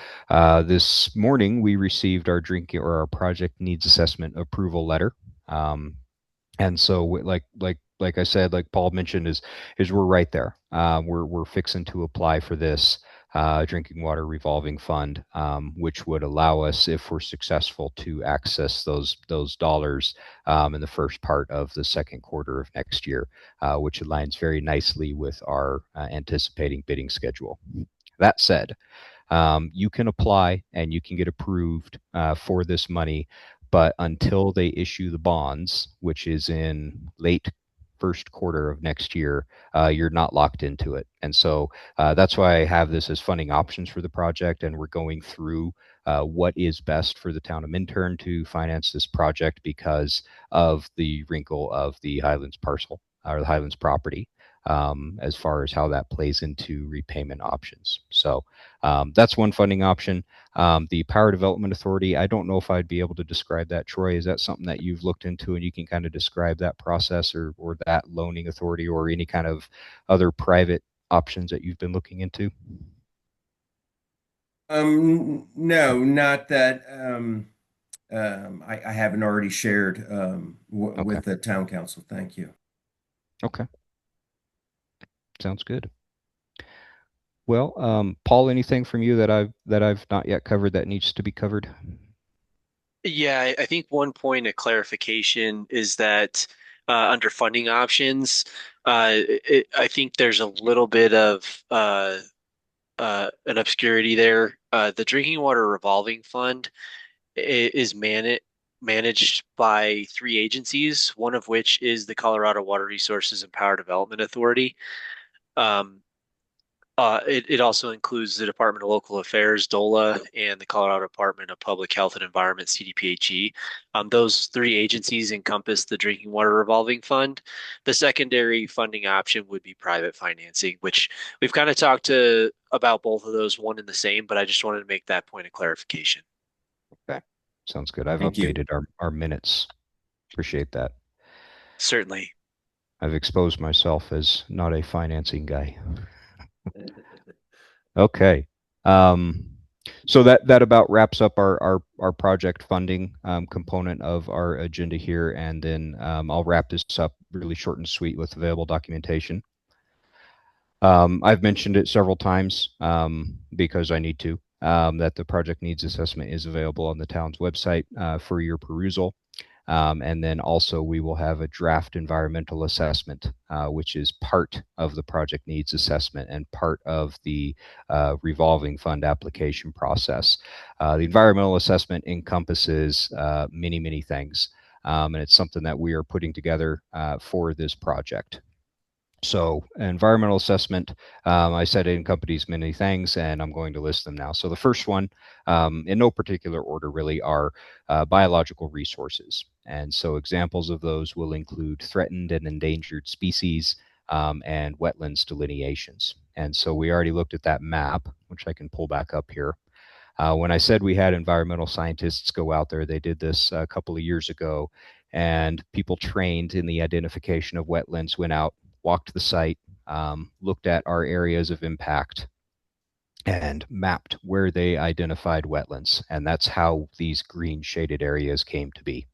this morning we received our our project needs assessment approval letter, and so like I said, like Paul mentioned, is we're right there. We're fixing to apply for this drinking water revolving fund, which would allow us, if we're successful, to access those dollars in the first part of the second quarter of next year, which aligns very nicely with our anticipating bidding schedule. That said, you can apply and you can get approved for this money, but until they issue the bonds, which is in late first quarter of next year, you're not locked into it. And so that's why I have this as funding options for the project, and we're going through what is best for the town of Minturn to finance this project because of the wrinkle of the Highlands parcel or the Highlands property. As far as how that plays into repayment options. So that's one funding option. The Power Development Authority, I don't know if I'd be able to describe that. Troy, is that something that you've looked into and you can kind of describe that process or that loaning authority or any kind of other private options that you've been looking into? No, not that I haven't already shared with the town council. Thank you. Okay. Sounds good. Well, Paul, anything from you that I've not yet covered that needs to be covered? Yeah, I think one point of clarification is that under funding options, I think there's a little bit of an obscurity there. The Drinking Water Revolving Fund is managed by 3 agencies, one of which is the Colorado Water Resources and Power Development Authority. It also includes the Department of Local Affairs, DOLA, and the Colorado Department of Public Health and Environment, CDPHE. Those 3 agencies encompass the Drinking Water Revolving Fund. The secondary funding option would be private financing, which we've kind of talked about both of those one and the same, but I just wanted to make that point of clarification. Okay, sounds good. I've Thank you. updated our minutes. Appreciate that. Certainly. I've exposed myself as not a financing guy. Okay. So that about wraps up our project funding component of our agenda here, and then I'll wrap this up really short and sweet with available documentation. I've mentioned it several times because I need to, that the project needs assessment is available on the town's website for your perusal. And then also we will have a draft environmental assessment, which is part of the project needs assessment and part of the revolving fund application process. The environmental assessment encompasses many, many things, and it's something that we are putting together for this project. So environmental assessment, I said it encompasses many things, and I'm going to list them now. So the first one, in no particular order really, are biological resources. And so examples of those will include threatened and endangered species and wetlands delineations. And so we already looked at that map, which I can pull back up here. When I said we had environmental scientists go out there, they did this a couple of years ago, and people trained in the identification of wetlands went out, walked the site, looked at our areas of impact, and mapped where they identified wetlands. And that's how these green shaded areas came to be.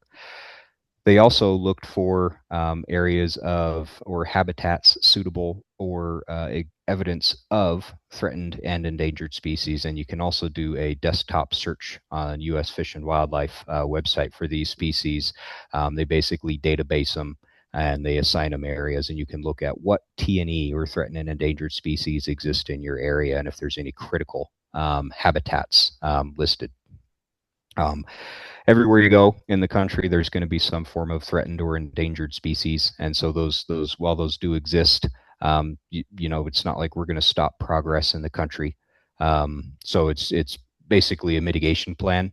They also looked for areas of or habitats suitable or evidence of threatened and endangered species. And you can also do a desktop search on U.S. Fish and Wildlife website for these species. They basically database them and they assign them areas, and you can look at what T&E or threatened and endangered species exist in your area, and if there's any critical habitats listed. Everywhere you go in the country, there's going to be some form of threatened or endangered species, and so those while those do exist, you know, it's not like we're going to stop progress in the country. So it's basically a mitigation plan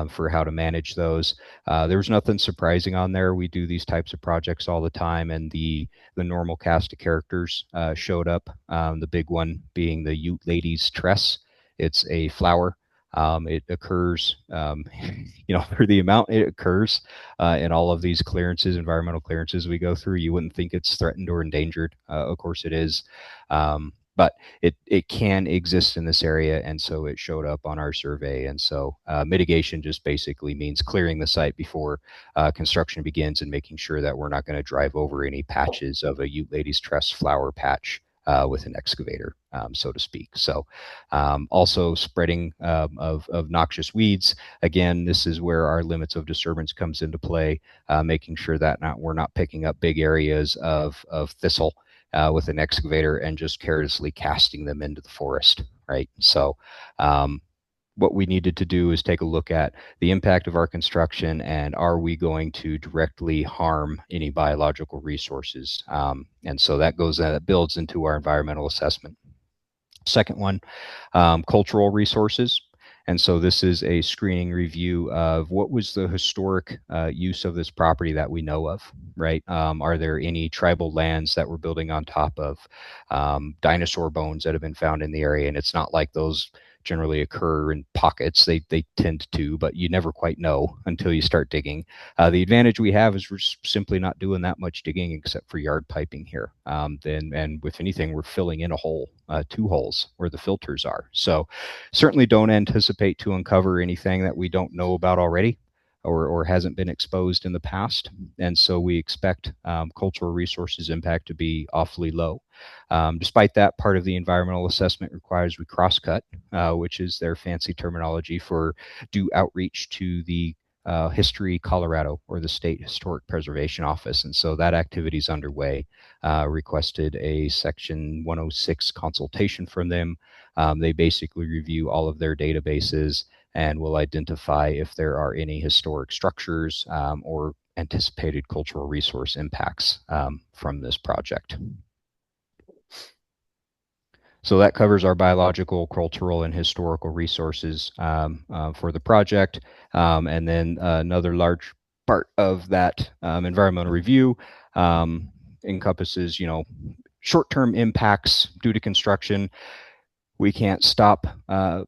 for how to manage those. There was nothing surprising on there. We do these types of projects all the time, and the normal cast of characters showed up. The big one being the Ute Ladies Tress. It's a flower. It occurs, you know, for the amount it occurs in all of these clearances, environmental clearances we go through. You wouldn't think it's threatened or endangered. Of course it is. But it can exist in this area, and so it showed up on our survey. And so mitigation just basically means clearing the site before construction begins and making sure that we're not going to drive over any patches of a Ute Ladies Tress flower patch with an excavator, so to speak. So also spreading of noxious weeds. Again, this is where our limits of disturbance comes into play, making sure that we're not picking up big areas of thistle with an excavator and just carelessly casting them into the forest, right? So what we needed to do is take a look at the impact of our construction, and are we going to directly harm any biological resources? And so that builds into our environmental assessment. Second one, cultural resources. And so this is a screening review of what was the historic use of this property that we know of, right? Are there any tribal lands that we're building on top of? Dinosaur bones that have been found in the area, and it's not like those generally occur in pockets. They tend to, but you never quite know until you start digging. The advantage we have is we're simply not doing that much digging except for yard piping here. And if anything, we're filling in a hole, 2 holes where the filters are. So certainly don't anticipate to uncover anything that we don't know about already or hasn't been exposed in the past. And so we expect cultural resources impact to be awfully low. Despite that, part of the environmental assessment requires we cross-cut, which is their fancy terminology for do outreach to the History Colorado, or the State Historic Preservation Office. And so that activity is underway. Requested a Section 106 consultation from them. They basically review all of their databases and will identify if there are any historic structures or anticipated cultural resource impacts from this project. So that covers our biological, cultural, and historical resources for the project. And then another large part of that environmental review encompasses, you know, short-term impacts due to construction. We can't stop,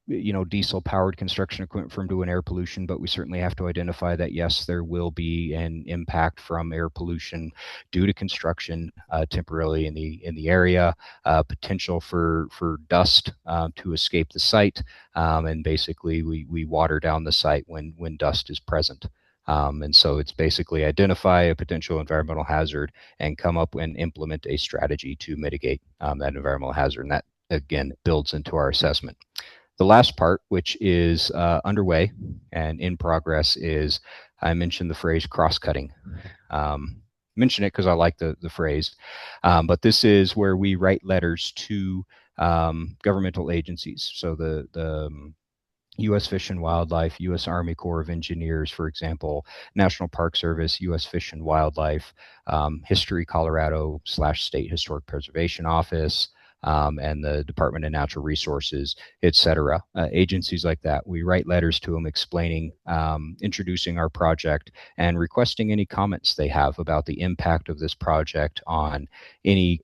you know, diesel-powered construction equipment from doing air pollution, but we certainly have to identify that, yes, there will be an impact from air pollution due to construction temporarily in the area, potential for dust to escape the site, and basically we water down the site when dust is present. And so it's basically identify a potential environmental hazard and come up and implement a strategy to mitigate that environmental hazard. And that, again, builds into our assessment. The last part, which is underway and in progress, is I mentioned the phrase cross-cutting. Mention it because I like the phrase, but this is where we write letters to governmental agencies. So the U.S. Fish and Wildlife, U.S. Army Corps of Engineers, for example, National Park Service, U.S. Fish and Wildlife, History Colorado / State Historic Preservation Office, and the Department of Natural Resources, etc. Agencies like that. We write letters to them explaining, introducing our project and requesting any comments they have about the impact of this project on any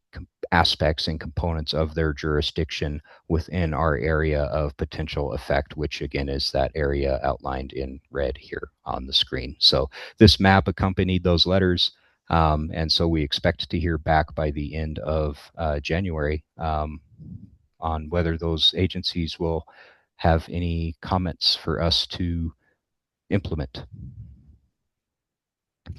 aspects and components of their jurisdiction within our area of potential effect, which again is that area outlined in red here on the screen. So this map accompanied those letters. And so we expect to hear back by the end of January on whether those agencies will have any comments for us to implement.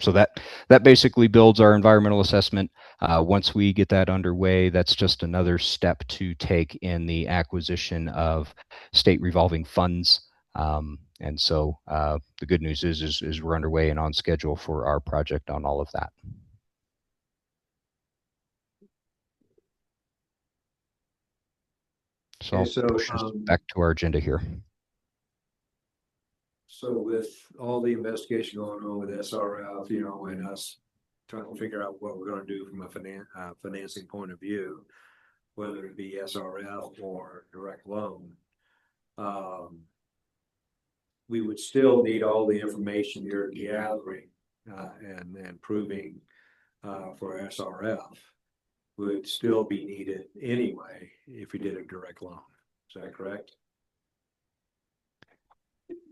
So that basically builds our environmental assessment. Once we get that underway, that's just another step to take in the acquisition of state revolving funds. And so the good news is we're underway and on schedule for our project on all of that. So Okay, I'll so, push us back to our agenda here. So with all the investigation going on with SRF, you know, and us trying to figure out what we're gonna do from a financing point of view, whether it be SRF or direct loan. We would still need all the information you're gathering, and proving, for SRF would still be needed anyway if we did a direct loan. Is that correct?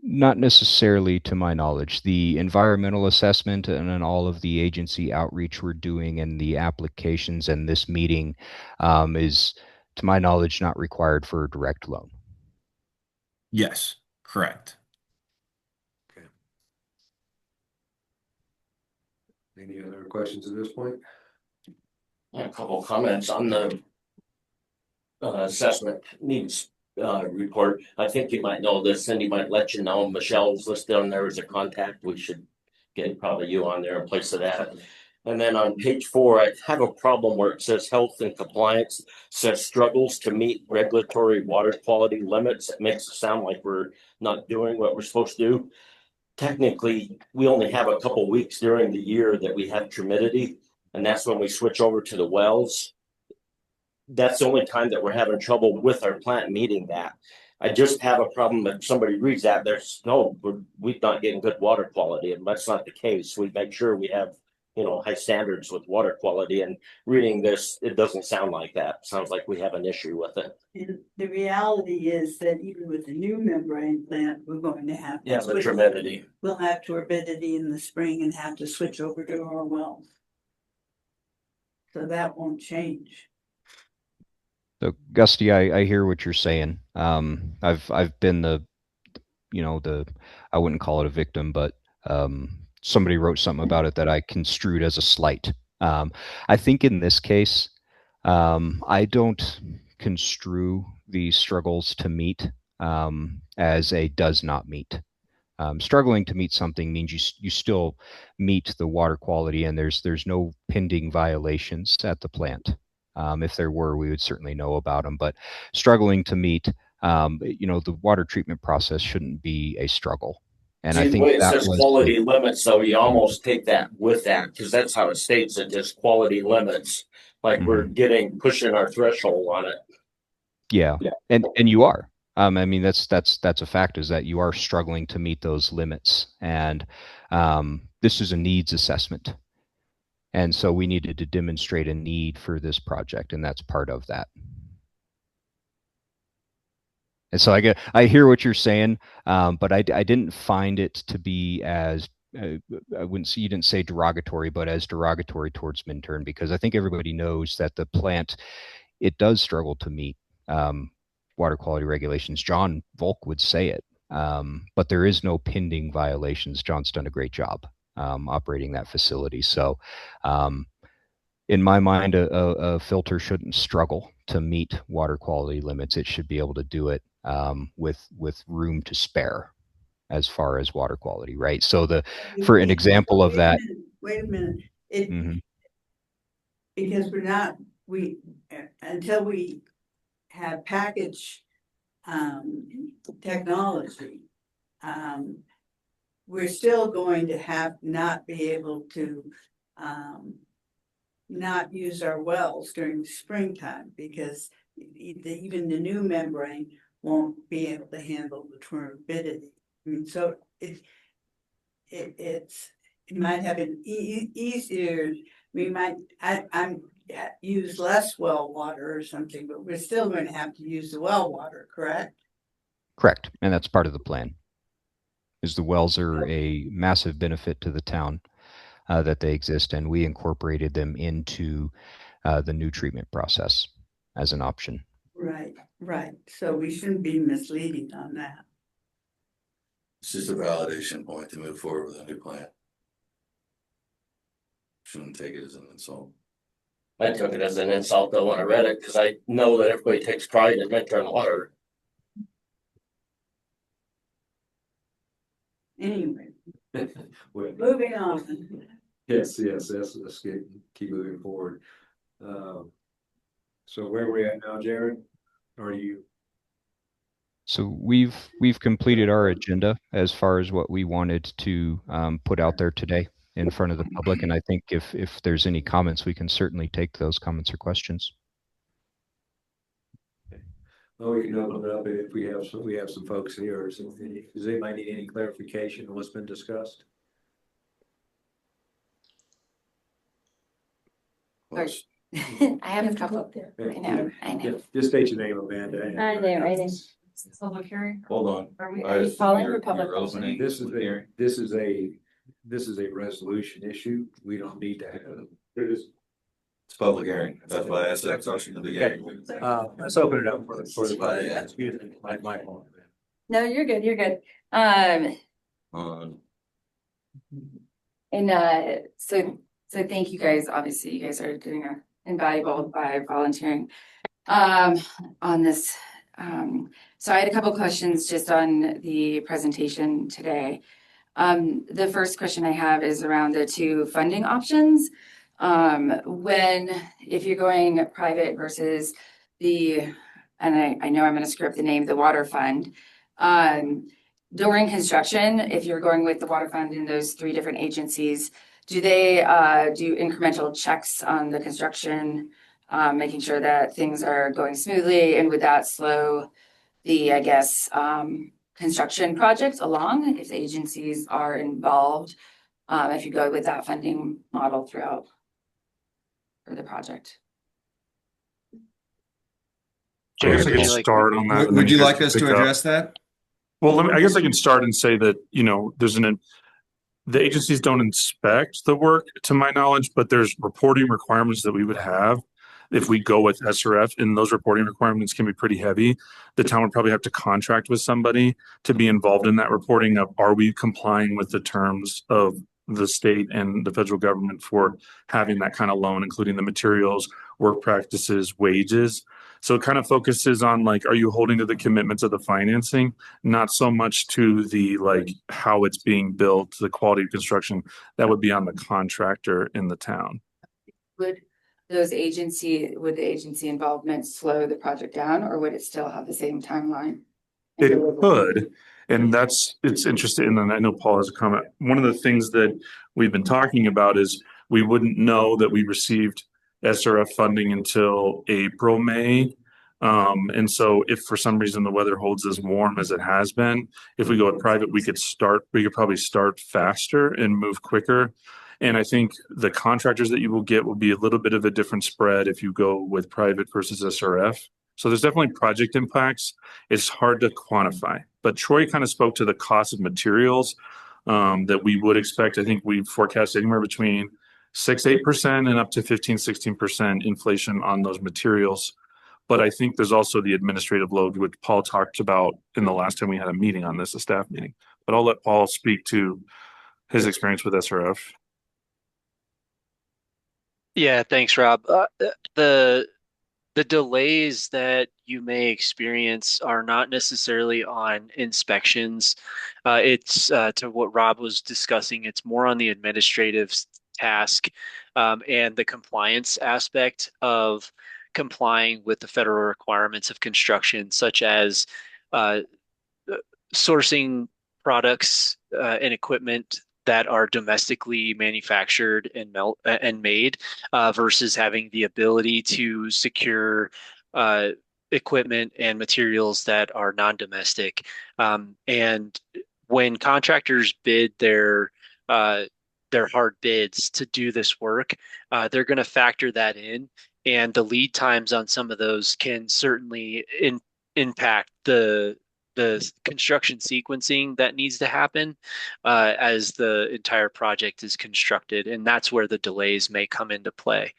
Not necessarily to my knowledge. The environmental assessment and then all of the agency outreach we're doing and the applications and this meeting is, to my knowledge, not required for a direct loan. Yes, correct. Any other questions at this point? A couple of comments on the assessment needs report. I think you might know this, Cindy might let you know. Michelle's listed on there as a contact. We should get probably you on there in place of that. And then on page 4, I have a problem where it says health and compliance, says struggles to meet regulatory water quality limits. It makes it sound like we're not doing what we're supposed to do. Technically, we only have a couple weeks during the year that we have humidity, and that's when we switch over to the wells. That's the only time that we're having trouble with our plant meeting that. I just have a problem if somebody reads that, there's no, we're not getting good water quality, and that's not the case. We make sure we have, you know, high standards with water quality, and reading this, it doesn't sound like that. It sounds like we have an issue with it. And the reality is that even with the new membrane plant, we're going to have. Yeah, the turbidity. We'll have turbidity in the spring and have to switch over to our wells. So that won't change. So Gusty, I hear what you're saying. I've been the, you know, I wouldn't call it a victim, but somebody wrote something about it that I construed as a slight. I think in this case, I don't construe the struggles to meet as a does not meet. Struggling to meet something means you still meet the water quality, and there's no pending violations at the plant. If there were, we would certainly know about them. But struggling to meet, you know, the water treatment process shouldn't be a struggle. And See, I think the way it that says was quality limits, so you almost take that with that, because that's how it states it, just quality limits. Like we're pushing our threshold on it. Yeah. And you are. I mean, that's a fact, is that you are struggling to meet those limits. And this is a needs assessment. And so we needed to demonstrate a need for this project, and that's part of that. And so I hear what you're saying, but I didn't find it to be as I wouldn't say, you didn't say derogatory, but as derogatory towards Minturn, because I think everybody knows that the plant, it does struggle to meet water quality regulations. John Volk would say it, but there is no pending violations. John's done a great job operating that facility. So in my mind, a filter shouldn't struggle to meet water quality limits. It should be able to do it with room to spare as far as water quality, right? So for an example of that. Wait a minute. Because until we have package technology, we're still going to not be able to not use our wells during the springtime, because even the new membrane won't be able to handle the turbidity. I mean, so it might have an easier. We might use less well water or something, but we're still going to have to use the well water, correct? Correct, and that's part of the plan. Is the wells are a massive benefit to the town that they exist, and we incorporated them into the new treatment process as an option. Right. So we shouldn't be misleading on that. It's just a validation point to move forward with a new plan. Shouldn't take it as an insult. I took it as an insult though when I read it, because I know that everybody takes pride in Minturn water. Anyway, moving on. Yes, let's keep moving forward. So where are we at now, Jared? Are you So we've completed our agenda as far as what we wanted to put out there today in front of the public. And I think if there's any comments, we can certainly take those comments or questions. Well, we can open it up if we have some folks here. Or something. Does anybody need any clarification on what's been discussed? Well, I have a couple. I know. Just state your name, Amanda. I know, right? Public hearing. Hold on. Are we I- calling you're- for public? you're opening This is the hearing. this is a resolution issue. We don't need to have. It's public hearing. That's why I asked that question at the beginning. Let's open it up for the, excuse me, my fault. No, you're good, you're good. On So thank you guys. Obviously, you guys are doing a invaluable by volunteering on this. So I had a couple questions just on the presentation today. The first question I have is around the two funding options. If you're going private versus and I know I'm going to screw up the name, the water fund. During construction, if you're going with the water fund in those three different agencies, do they do incremental checks on the construction, making sure that things are going smoothly? And would that slow the, construction projects along if the agencies are involved, if you go with that funding model throughout for the project? I guess I Would can you like- start on that. and then Would you guys like can us pick to up. address that? Well, I guess I can start and say that, the agencies don't inspect the work to my knowledge, but there's reporting requirements that we would have if we go with SRF, and those reporting requirements can be pretty heavy. The town would probably have to contract with somebody to be involved in that reporting of, are we complying with the terms of the state and the federal government for having that kind of loan, including the materials, work practices, wages. So it kind of focuses on are you holding to the commitments of the financing, not so much to the how it's being built, the quality of construction. That would be on the contractor in the town. Would the agency involvement slow the project down, or would it still have the same timeline? It could, and it's interesting. And then I know Paul has a comment. One of the things that we've been talking about is we wouldn't know that we received SRF funding until April, May. And so if for some reason the weather holds as warm as it has been, if we go with private, we could probably start faster and move quicker. And I think the contractors that you will get will be a little bit of a different spread if you go with private versus SRF. So there's definitely project impacts. It's hard to quantify, but Troy kind of spoke to the cost of materials that we would expect. I think we forecast anywhere between 6-8% and up to 15-16% inflation on those materials. But I think there's also the administrative load, which Paul talked about in the last time we had a meeting on this, a staff meeting. But I'll let Paul speak to his experience with SRF. Yeah, thanks, Rob. The delays that you may experience are not necessarily on inspections. It's to what Rob was discussing. It's more on the administrative task and the compliance aspect of complying with the federal requirements of construction, such as sourcing products and equipment that are domestically manufactured and made versus having the ability to secure equipment and materials that are non-domestic. And when contractors bid their hard bids to do this work, they're going to factor that in. And the lead times on some of those can certainly impact the construction sequencing that needs to happen as the entire project is constructed. And that's where the delays may come into play.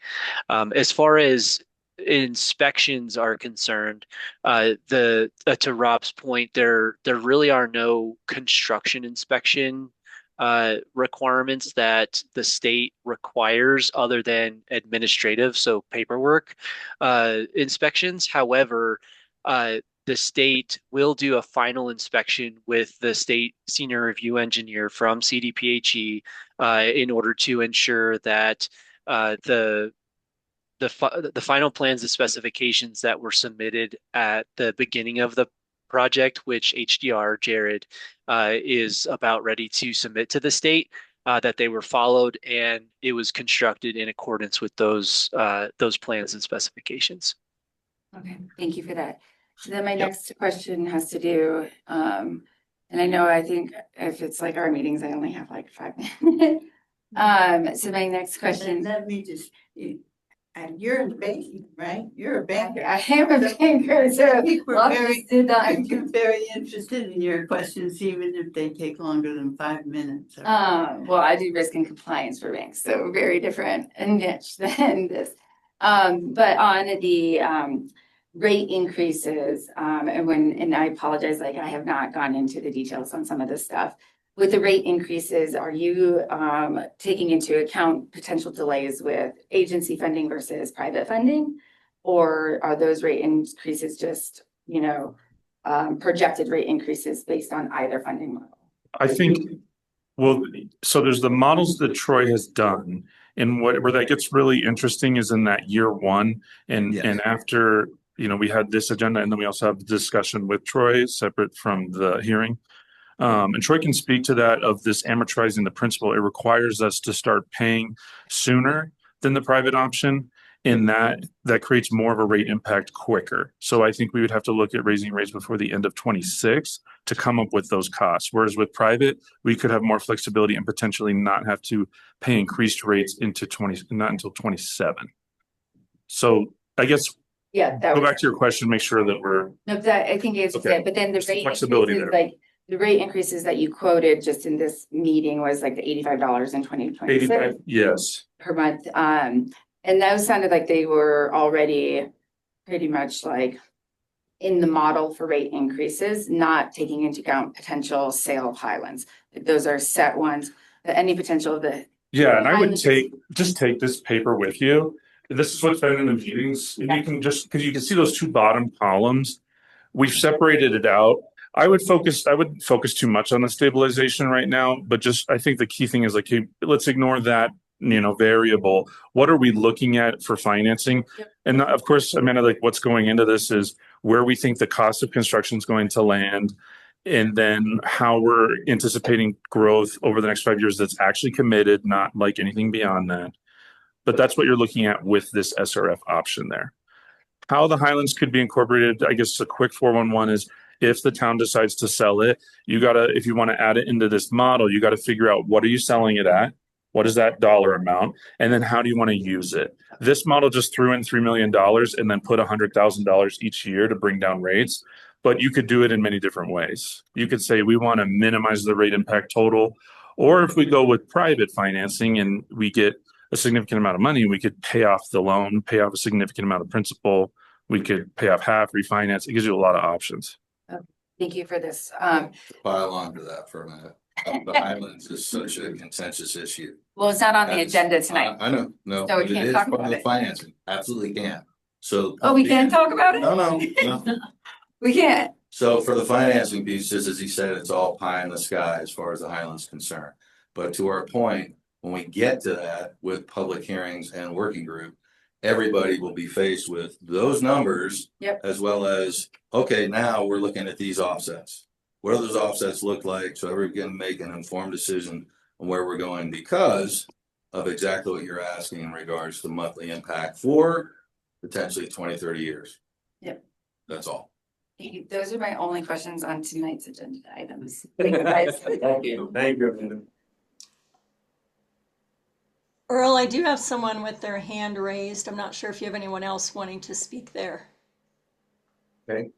As far as inspections are concerned, to Rob's point, there really are no construction inspection requirements that the state requires other than administrative, so paperwork inspections. However, the state will do a final inspection with the state senior review engineer from CDPHE in order to ensure that the final plans and specifications that were submitted at the beginning of the project, which HDR Jared is about ready to submit to the state. That they were followed and it was constructed in accordance with those plans and specifications. Okay, thank you for that. So then my next question has to do, and I think if it's like our meetings, I only have like 5 minutes. So my next question. Let me just, and you're in banking, right? You're a banker. I am a banker, so I think we're lots very, to do. I'm very interested in your questions, even if they take longer than 5 minutes. Well, I do risk and compliance for banks, so very different niche than this. But on the rate increases, and I apologize, like I have not gone into the details on some of this stuff. With the rate increases, are you taking into account potential delays with agency funding versus private funding? Or are those rate increases just, projected rate increases based on either funding model? I think, well, so there's the models that Troy has done. And where that gets really interesting is in that year one. And after, we had this agenda and then we also have the discussion with Troy separate from the hearing. And Troy can speak to that of this amortizing the principal. It requires us to start paying sooner than the private option. In that creates more of a rate impact quicker. So I think we would have to look at raising rates before the end of 26 to come up with those costs. Whereas with private, we could have more flexibility and potentially not have to pay increased rates not until 27. So I guess go back to your question, make sure that we're. No, that I think it's Okay. it, but then the rate flexibility increases, there. like the rate increases that you quoted just in this meeting was like the $85 in 2026 85, yes. per month. And those sounded like they were already pretty much like in the model for rate increases, not taking into account potential sale of Highlands. Those are set ones, any potential of the. Yeah, and I would Highlands- take this paper with you. This is what's been in the meetings. And you can because you can see those two bottom columns. We've separated it out. I would focus too much on the stabilization right now, but I think the key thing is like, hey, let's ignore that, variable. What are we looking at for financing? Yep. And of course, Amanda, like what's going into this is where we think the cost of construction is going to land, and then how we're anticipating growth over the next 5 years that's actually committed, not like anything beyond that. But that's what you're looking at with this SRF option there. How the Highlands could be incorporated, I guess a quick 411 is if the town decides to sell it, if you want to add it into this model, you got to figure out what are you selling it at? What is that dollar amount? And then how do you want to use it? This model just threw in $3 million and then put $100,000 each year to bring down rates. But you could do it in many different ways. You could say we want to minimize the rate impact total. Or if we go with private financing and we get a significant amount of money, we could pay off the loan, pay off a significant amount of principal. We could pay off half, refinance. It gives you a lot of options. Thank you for this. Pile on to that for a minute. The Highlands is such a contentious issue. Well, it's not on the agenda tonight. I know, no, So we but it can't is talk part of about the it. financing. Absolutely can. So. Oh, we can't talk about it? No. We can't. So for the financing pieces, as he said, it's all pie in the sky as far as the Highlands concerned. But to our point, when we get to that with public hearings and working group, everybody will be faced with those numbers. Yep. As well as, okay, now we're looking at these offsets. What do those offsets look like? So everybody can make an informed decision on where we're going because of exactly what you're asking in regards to monthly impact for potentially 20, 30 years. Yep. That's all. Thank you. Those are my only questions on tonight's agenda items. Thank you, guys. Thank you. Thank you, Amanda. Earl, I do have someone with their hand raised. I'm not sure if you have anyone else wanting to speak there. Okay,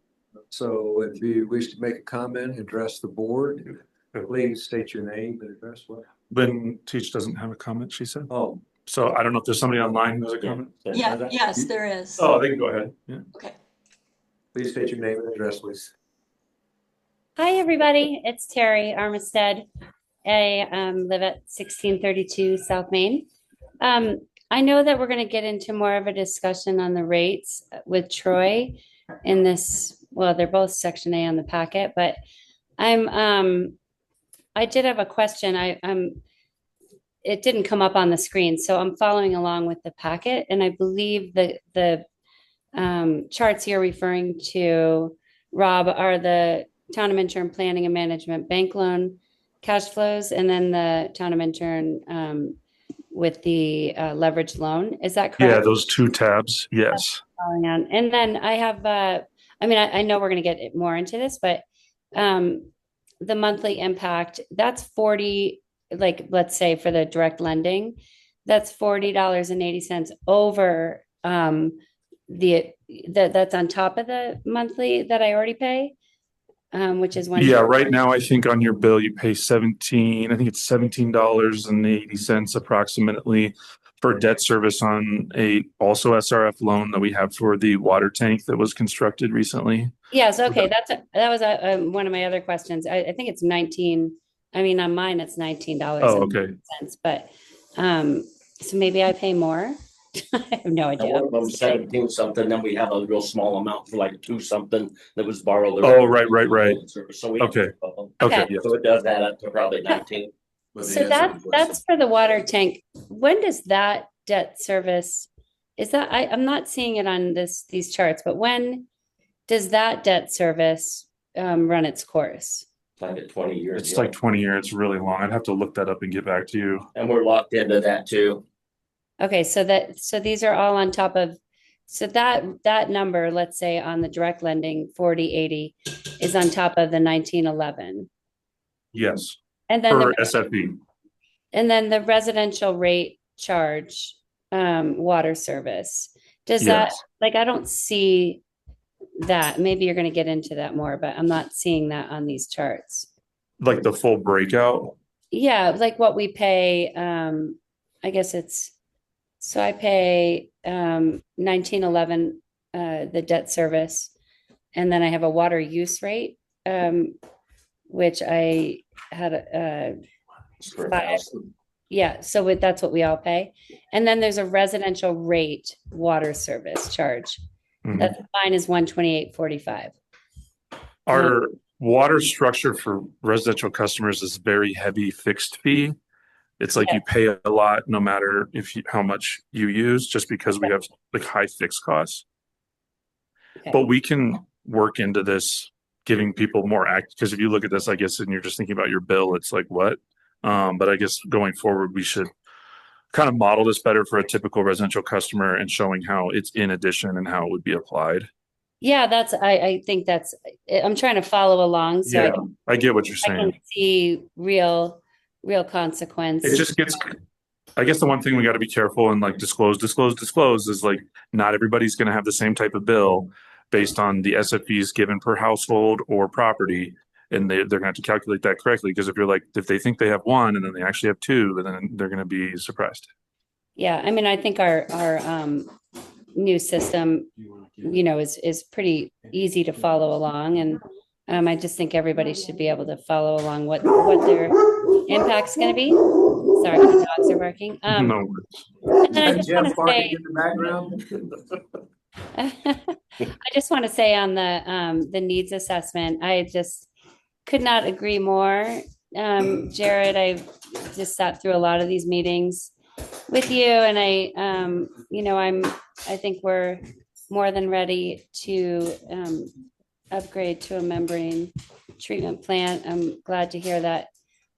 so if you wish to make a comment, address the board, please state your name and address what. Lynn Teach doesn't have a comment, she said. Oh, So I don't know if there's somebody online who has a comment. Yeah, yes, there is. Oh, they can go ahead. Yeah. Okay. please state your name and address, please. Hi, everybody. It's Terry Armistead. I live at 1632 South Main. I know that we're going to get into more of a discussion on the rates with Troy in this. Well, they're both Section A on the packet, but I did have a question. It didn't come up on the screen, so I'm following along with the packet, and I believe that the charts you're referring to Rob, are the town of Minturn planning and management bank loan cash flows, and then the town of Minturn with the leverage loan. Is that Yeah, correct? those two tabs. Yes. Following on. And then I have, I mean, I know we're going to get more into this, but the monthly impact, that's 40, like, let's say for the direct lending, that's $40.80 over that's on top of the monthly that I already pay, which is one. Yeah, right now I think on your bill you pay 17, I think it's $17.80 approximately for debt service on a also SRF loan that we have for the water tank that was constructed recently. Yes, okay, that was one of my other questions. I think it's 19. I mean, on mine it's $19. Oh, okay. But so maybe I pay more. I have no And idea. one of them 17 something, then we have a real small amount for like 2 something that was borrowed. Oh, right. So we Okay. Okay. Yeah. So it does add up to probably 19. So that's for the water tank. When does that debt service, is that, I'm not seeing it on these charts, but when does that debt service run its course? Like at 20 years. It's like 20 years. It's really long. I'd have to look that up and get back to you. And we're locked into that too. Okay, so these are all on top of, so that number, let's say on the direct lending, 4080 is on top of the 1911. Yes. And then For SFE. and then the residential rate charge, water service. Does that, Yes. like, I don't see that. Maybe you're going to get into that more, but I'm not seeing that on these charts. Like the full breakout. Yeah, like what we pay, I guess it's, so I pay 1911 the debt service, and then I have a water use rate, which I had yeah, so that's what we all pay. And then there's a residential rate water service charge. Mhm. That's mine is 128.45. Our water structure for residential customers is very heavy fixed fee. It's like you pay a lot no matter how much you use, just because we have like high fixed costs. Okay. But we can work into this, giving people more because if you look at this, I guess, and you're just thinking about your bill, it's like what? But I guess going forward, we should kind of model this better for a typical residential customer and showing how it's in addition and how it would be applied. Yeah, I think that's, I'm trying to follow along. So Yeah, I get what you're I can saying. see real consequence. It just gets, I guess the one thing we got to be careful and like disclose is like not everybody's going to have the same type of bill based on the SFEs given per household or property. And they're going to have to calculate that correctly, because if they think they have one and then they actually have two, then they're going to be surprised. Yeah, I mean, I think our new system, is pretty easy to follow along, and I just think everybody should be able to follow along what their impact's going to be. Sorry, the dogs are barking. No And then I just want Jeff to barking say, in the background. I just want to say on the needs assessment, I just could not agree more. Jared, I've just sat through a lot of these meetings with you, and I think we're more than ready to upgrade to a membrane treatment plant. I'm glad to hear that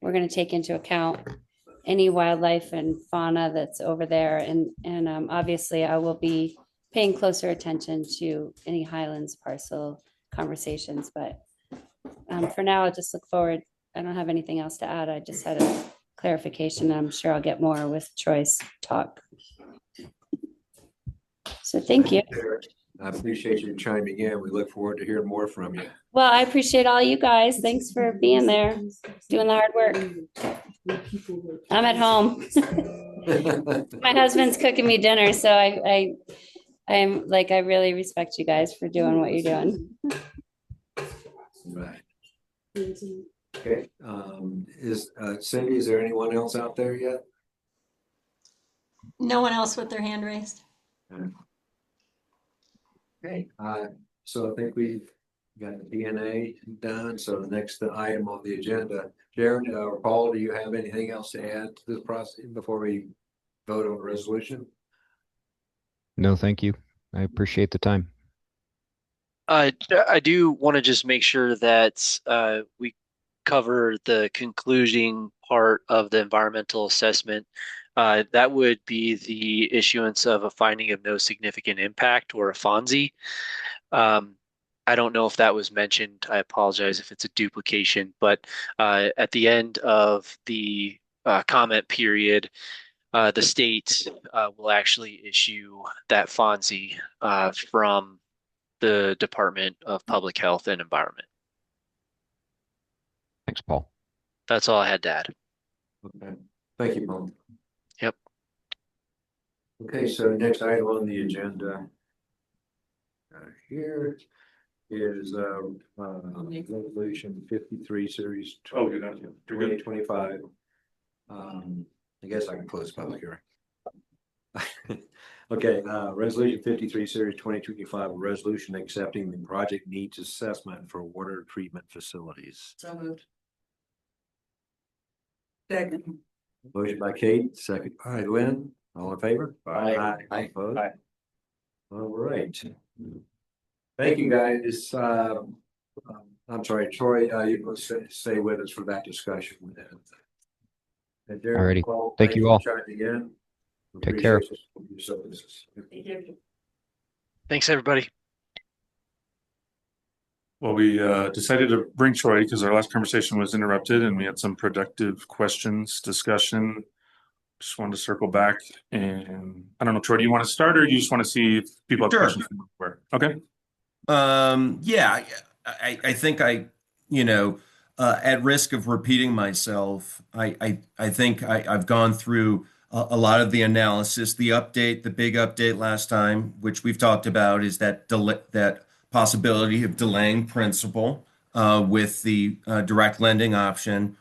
we're going to take into account any wildlife and fauna that's over there, and obviously I will be paying closer attention to any Highlands parcel conversations, but for now, I'll just look forward. I don't have anything else to add. I just had a clarification. I'm sure I'll get more with Troy's talk. So thank you. I appreciate you chiming in. We look forward to hearing more from you. Well, I appreciate all you guys. Thanks for being there, doing the hard work. I'm at home. My husband's cooking me dinner, so I'm like, I really respect you guys for doing what you're doing. Right. Okay. Cindy, is there anyone else out there yet? No one else with their hand raised. Okay. So I think we've got the DNA done. So the next item on the agenda, Jared or Paul, do you have anything else to add to this process before we vote on the resolution? No, thank you. I appreciate the time. I do want to just make sure that we cover the concluding part of the environmental assessment. That would be the issuance of a finding of no significant impact, or a FONSI. I don't know if that was mentioned. I apologize if it's a duplication, but at the end of the comment period, the state will actually issue that FONSI from the Department of Public Health and Environment. Thanks, Paul. That's all I had to add. Okay, thank you, Paul. Yep. Okay, so next item on the agenda here is resolution 53 series 2025. I guess I can close public hearing. Okay, resolution 53 series 2025, a resolution accepting the project needs assessment for water treatment facilities. So moved. Second. Motion by Kate, second by Lynn. All in favor? Aye. Aye. Opposed? All right. Thank you, guys. I'm sorry, Troy, you can stay with us for that discussion. Alrighty. Thank you all. Again. Take care. Thanks, everybody. Well, we decided to bring Troy because our last conversation was interrupted and we had some productive questions, discussion. Just wanted to circle back, and I don't know, Troy, do you want to start, or do you just want to see if people have Sure. questions? Okay. Yeah, I think at risk of repeating myself, I think I've gone through a lot of the analysis. The big update last time, which we've talked about, is that possibility of delaying principal with the direct lending option.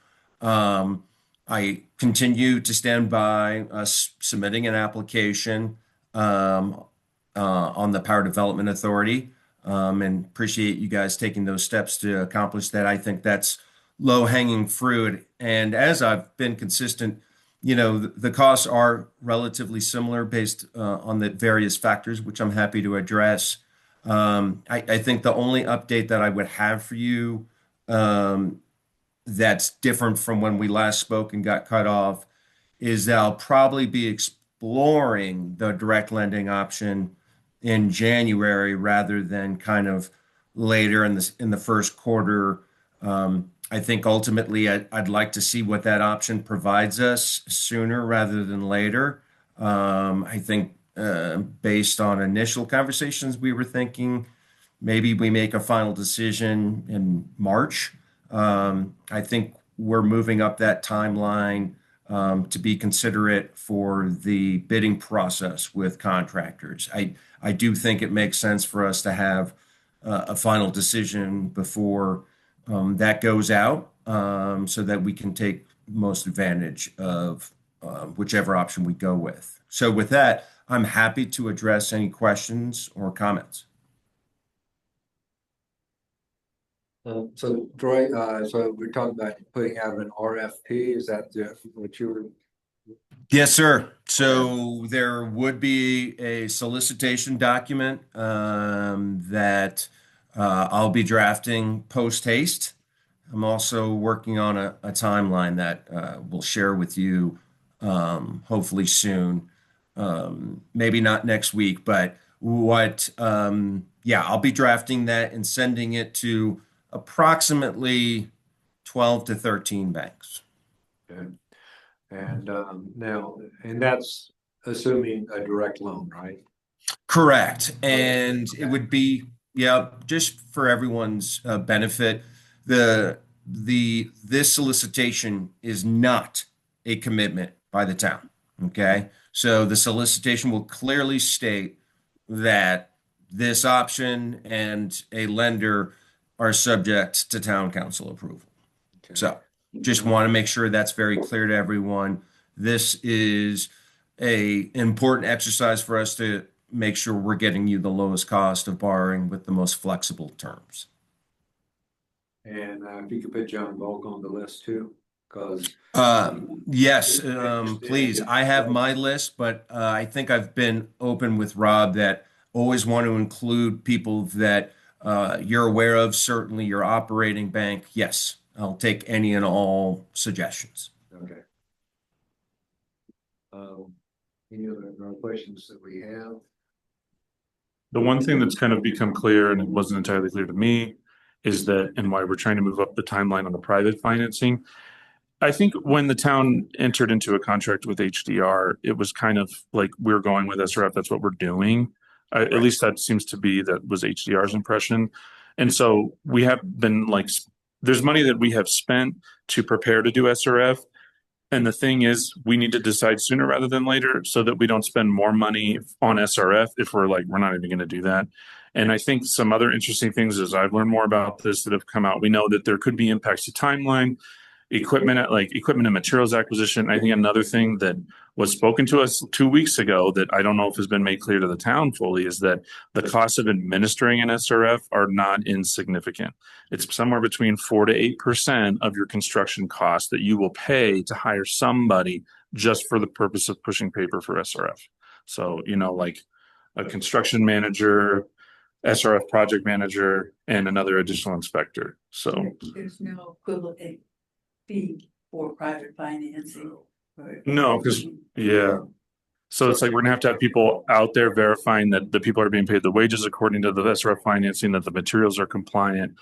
I continue to stand by submitting an application on the Power Development Authority, and appreciate you guys taking those steps to accomplish that. I think that's low-hanging fruit. And as I've been consistent, the costs are relatively similar based on the various factors, which I'm happy to address. I think the only update that I would have for you that's different from when we last spoke and got cut off is that I'll probably be exploring the direct lending option in January rather than kind of later in the first quarter. I think ultimately I'd like to see what that option provides us sooner rather than later. I think based on initial conversations, we were thinking maybe we make a final decision in March. I think we're moving up that timeline to be considerate for the bidding process with contractors. I do think it makes sense for us to have a final decision before that goes out, so that we can take most advantage of whichever option we go with. So with that, I'm happy to address any questions or comments. So Troy, so we're talking about putting out an RFP. Is that what you were? Yes, sir. So there would be a solicitation document that I'll be drafting post haste. I'm also working on a timeline that we'll share with you hopefully soon. Maybe not next week, but I'll be drafting that and sending it to approximately 12 to 13 banks. Okay. And now, and that's assuming a direct loan, right? Correct. And it would be, just for everyone's benefit, this solicitation is not a commitment by the town. Okay. So the solicitation will clearly state that this option and a lender are subject to town council approval. Okay. So just want to make sure that's very clear to everyone. This is an important exercise for us to make sure we're getting you the lowest cost of borrowing with the most flexible terms. And if you could put John Volk on the list too, because yes, please. I have my list, but I think I've been open with Rob that always want to include people that you're aware of, certainly your operating bank, yes, I'll take any and all suggestions. Okay. Any other questions that we have? The one thing that's kind of become clear, and it wasn't entirely clear to me, is that, and why we're trying to move up the timeline on the private financing. I think when the town entered into a contract with HDR, it was kind of like we're going with SRF, that's what we're doing. At least that seems to be, that was HDR's impression. And so we have been like, there's money that we have spent to prepare to do SRF. And the thing is, we need to decide sooner rather than later so that we don't spend more money on SRF if we're like, we're not even going to do that. And I think some other interesting things as I've learned more about this that have come out, we know that there could be impacts to timeline, equipment and materials acquisition. I think another thing that was spoken to us 2 weeks ago that I don't know if has been made clear to the town fully is that the costs of administering an SRF are not insignificant. It's somewhere between 4 to 8% of your construction costs that you will pay to hire somebody just for the purpose of pushing paper for SRF. So, like a construction manager, SRF project manager, and another additional inspector. So there's no equivalent fee for private financing. no, because so it's like we're gonna have to have people out there verifying that the people are being paid the wages according to the SRF financing, that the materials are compliant.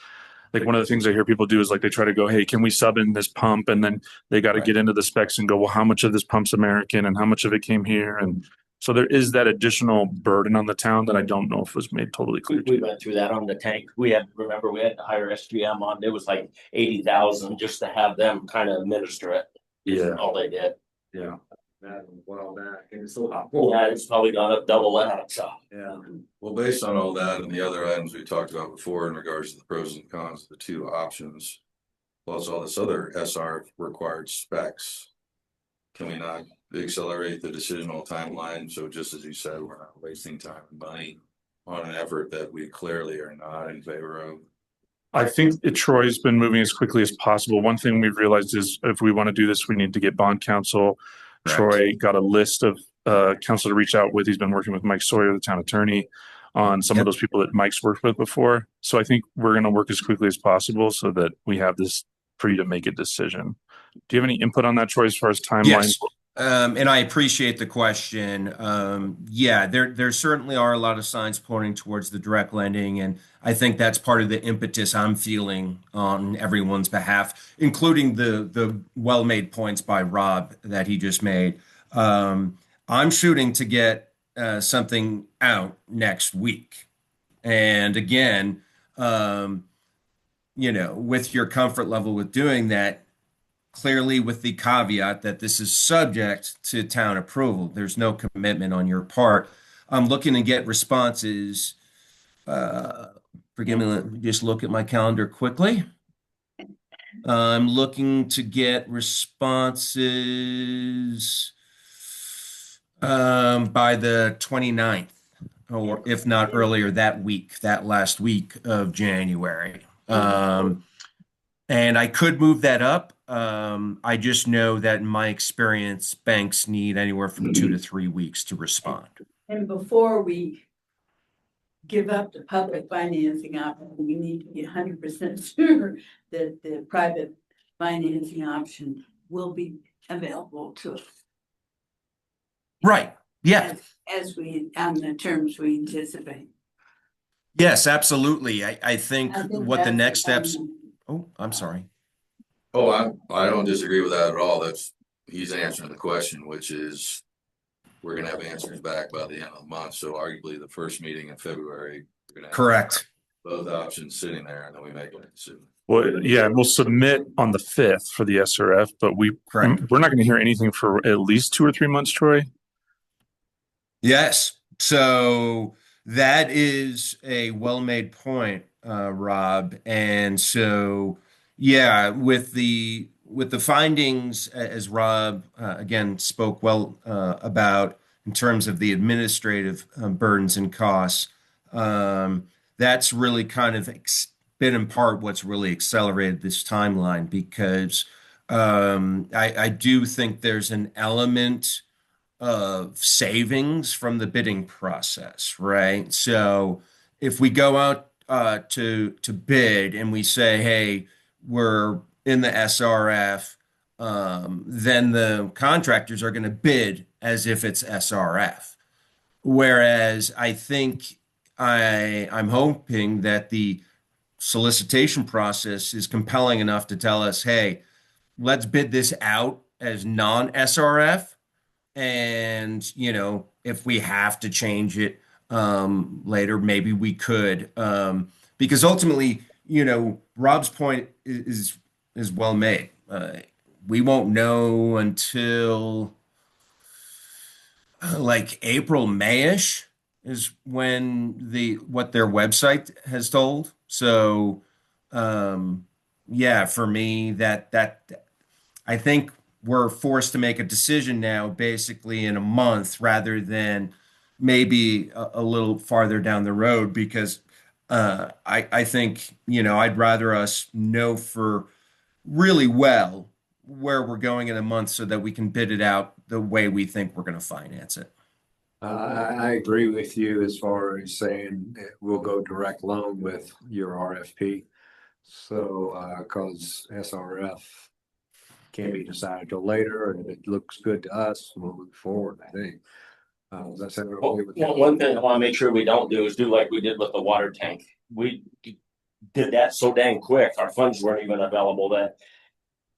Like one of the things I hear people do is like they try to go, hey, can we sub in this pump? And then they got to get into the specs and go, well, how much of this pump's American and how much of it came here? And so there is that additional burden on the town that I don't know if was made totally clear. We went through that on the tank. We had to hire SGM on. It was like 80,000 just to have them kind of administer it. Yeah. All they did. Yeah. That a while back, and it's still hot. Yeah, it's probably gone up double that. So Yeah. Well, based on all that and the other items we talked about before in regards to the pros and cons of the two options, plus all this other SR required specs, can we not accelerate the decisional timeline? So just as you said, we're not wasting time and money on an effort that we clearly are not in favor of. I think Troy's been moving as quickly as possible. One thing we've realized is if we want to do this, we need to get bond counsel. Correct. Troy got a list of counsel to reach out with. He's been working with Mike Sawyer, the town attorney, on some of those people that Mike's worked with before. So I think we're going to work as quickly as possible so that we have this for you to make a decision. Do you have any input on that, Troy, as far as timeline? Yes. And I appreciate the question. Yeah, there certainly are a lot of signs pointing towards the direct lending, and I think that's part of the impetus I'm feeling on everyone's behalf, including the well-made points by Rob that he just made. I'm shooting to get something out next week, and again, with your comfort level with doing that. Clearly with the caveat that this is subject to town approval. There's no commitment on your part. I'm looking to get responses. Forgive me, let me just look at my calendar quickly. I'm looking to get responses by the 29th, or if not earlier that week, that last week of January. And I could move that up. I just know that in my experience, banks need anywhere from 2 to 3 weeks to respond. And before we give up the public financing option, we need to be 100% sure that the private financing option will be available to us. Right. Yeah. As we, on the terms we anticipate. Yes, absolutely. I think what the next steps. that's Oh, I'm sorry. Oh, I don't disagree with that at all. He's answering the question, which is we're gonna have answers back by the end of the month. So arguably the first meeting in February, we're gonna have Correct. both options sitting there and then we make a decision. Well, yeah, we'll submit on the 5th for the SRF, but we're not going to hear anything for at least 2 or 3 months, Troy. Yes. So that is a well-made point, Rob. And so, yeah, with the findings, as Rob again spoke well about in terms of the administrative burdens and costs, that's really kind of been in part what's really accelerated this timeline, because I do think there's an element of savings from the bidding process, right? So if we go out to bid and we say, hey, we're in the SRF, then the contractors are going to bid as if it's SRF. Whereas I think I'm hoping that the solicitation process is compelling enough to tell us, hey, let's bid this out as non-SRF. And, if we have to change it later, maybe we could. Because ultimately, Rob's point is well made. We won't know until like April, Mayish is when what their website has told. So yeah, for me that I think we're forced to make a decision now basically in a month rather than maybe a little farther down the road because I think, I'd rather us know for really well where we're going in a month so that we can bid it out the way we think we're going to finance it. I agree with you as far as saying that we'll go direct loan with your RFP. So, cause SRF can't be decided till later, and if it looks good to us, we'll move forward, I think. Does that sound okay with you? One thing I want to make sure we don't do is do like we did with the water tank. We did that so dang quick. Our funds weren't even available that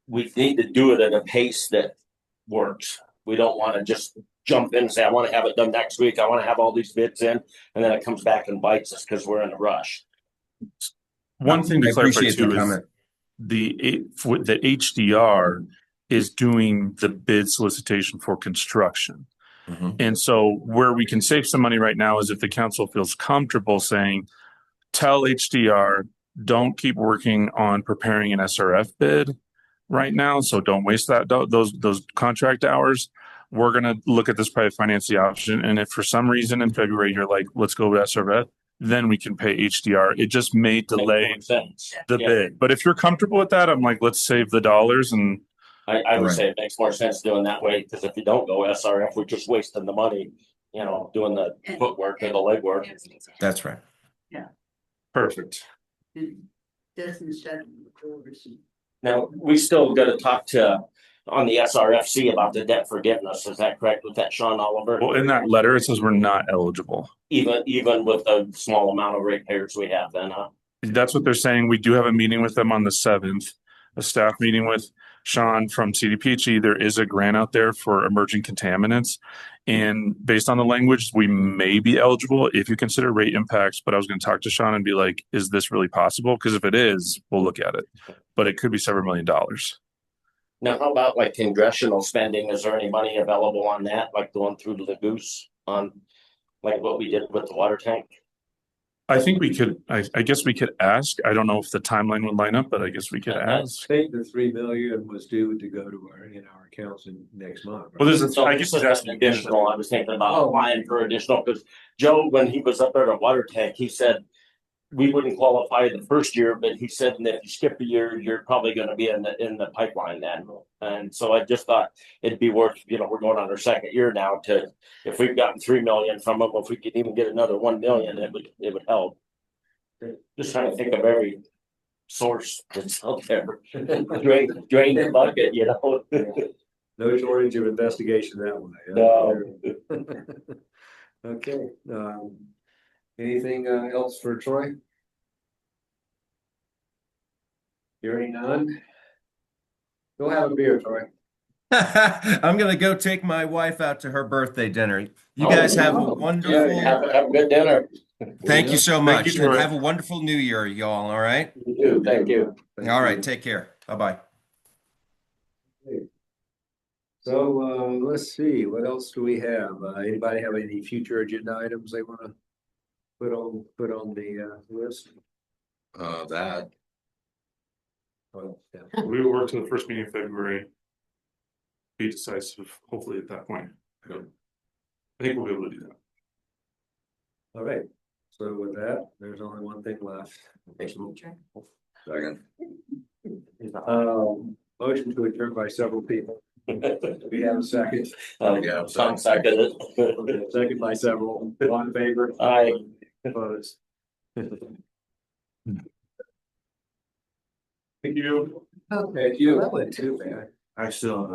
we need to do it at a pace that works. We don't want to just jump in and say, I want to have it done next week. I want to have all these bids in, and then it comes back and bites us because we're in a rush. One thing to I clarify appreciate the too is comment. the HDR is doing the bid solicitation for construction. And so where we can save some money right now is if the council feels comfortable saying, tell HDR, don't keep working on preparing an SRF bid right now. So don't waste those contract hours. We're going to look at this private financing option. And if for some reason in February, you're like, let's go with SRF, then we can pay HDR. It just may delay the bid. But if you're comfortable with that, I'm like, let's save the dollars. And I would say it makes more sense doing that way because if you don't go SRF, we're just wasting the money, doing the footwork and the legwork. That's right. Yeah. Perfect. It doesn't shut the doors. Now, we still got to talk on the SRFC about the debt forgiveness. Is that correct with that, Sean Oliver? Well, in that letter, it says we're not eligible. Even with the small amount of ratepayers we have then, huh? That's what they're saying. We do have a meeting with them on the 7th, a staff meeting with Sean from CDPHE. There is a grant out there for emerging contaminants. And based on the language, we may be eligible if you consider rate impacts. But I was going to talk to Sean and be like, is this really possible? Because if it is, we'll look at it. But it could be several $1 million. Now, how about like congressional spending? Is there any money available on that, like going through to the goose on like what we did with the water tank? I think we could, I guess we could ask. I don't know if the timeline would line up, but I guess we could ask. I think the 3 million was due to go to our accounts in next month. Right? Well, this is, So I guess this it's is additional. I was thinking about applying for additional because Joe, when he was up there at a water tank, he said we wouldn't qualify the first year, but he said that if you skip a year, you're probably going to be in the pipeline then. And so I just thought it'd be worth, we're going on our second year now if we've gotten 3 million from them, if we could even get another 1 million, it would help. Just trying to think of every source that's out there. drain the bucket, No shortage of investigation that way. No. Okay. Anything else for Troy? Hearing none. Go have a beer, Troy. I'm going to go take my wife out to her birthday dinner. You guys have a wonderful. Have a good dinner. Thank you so much. Thank you, and have a wonderful new year, y'all. All right. You too. Thank you. All right. Take care. Bye-bye. So let's see, what else do we have? Anybody have any future agenda items they want to put on the list? That. Oh, yeah. We will work to the first meeting in February. Be decisive, hopefully at that point. I think we'll be able to do that. All right. So with that, there's only one thing left. Second. Motion to adjourn by several people. We have a second. Yeah, Tom seconded it. Second by several. All in favor? Aye. Opposed. Thank you. Okay, you, that went too bad. I still,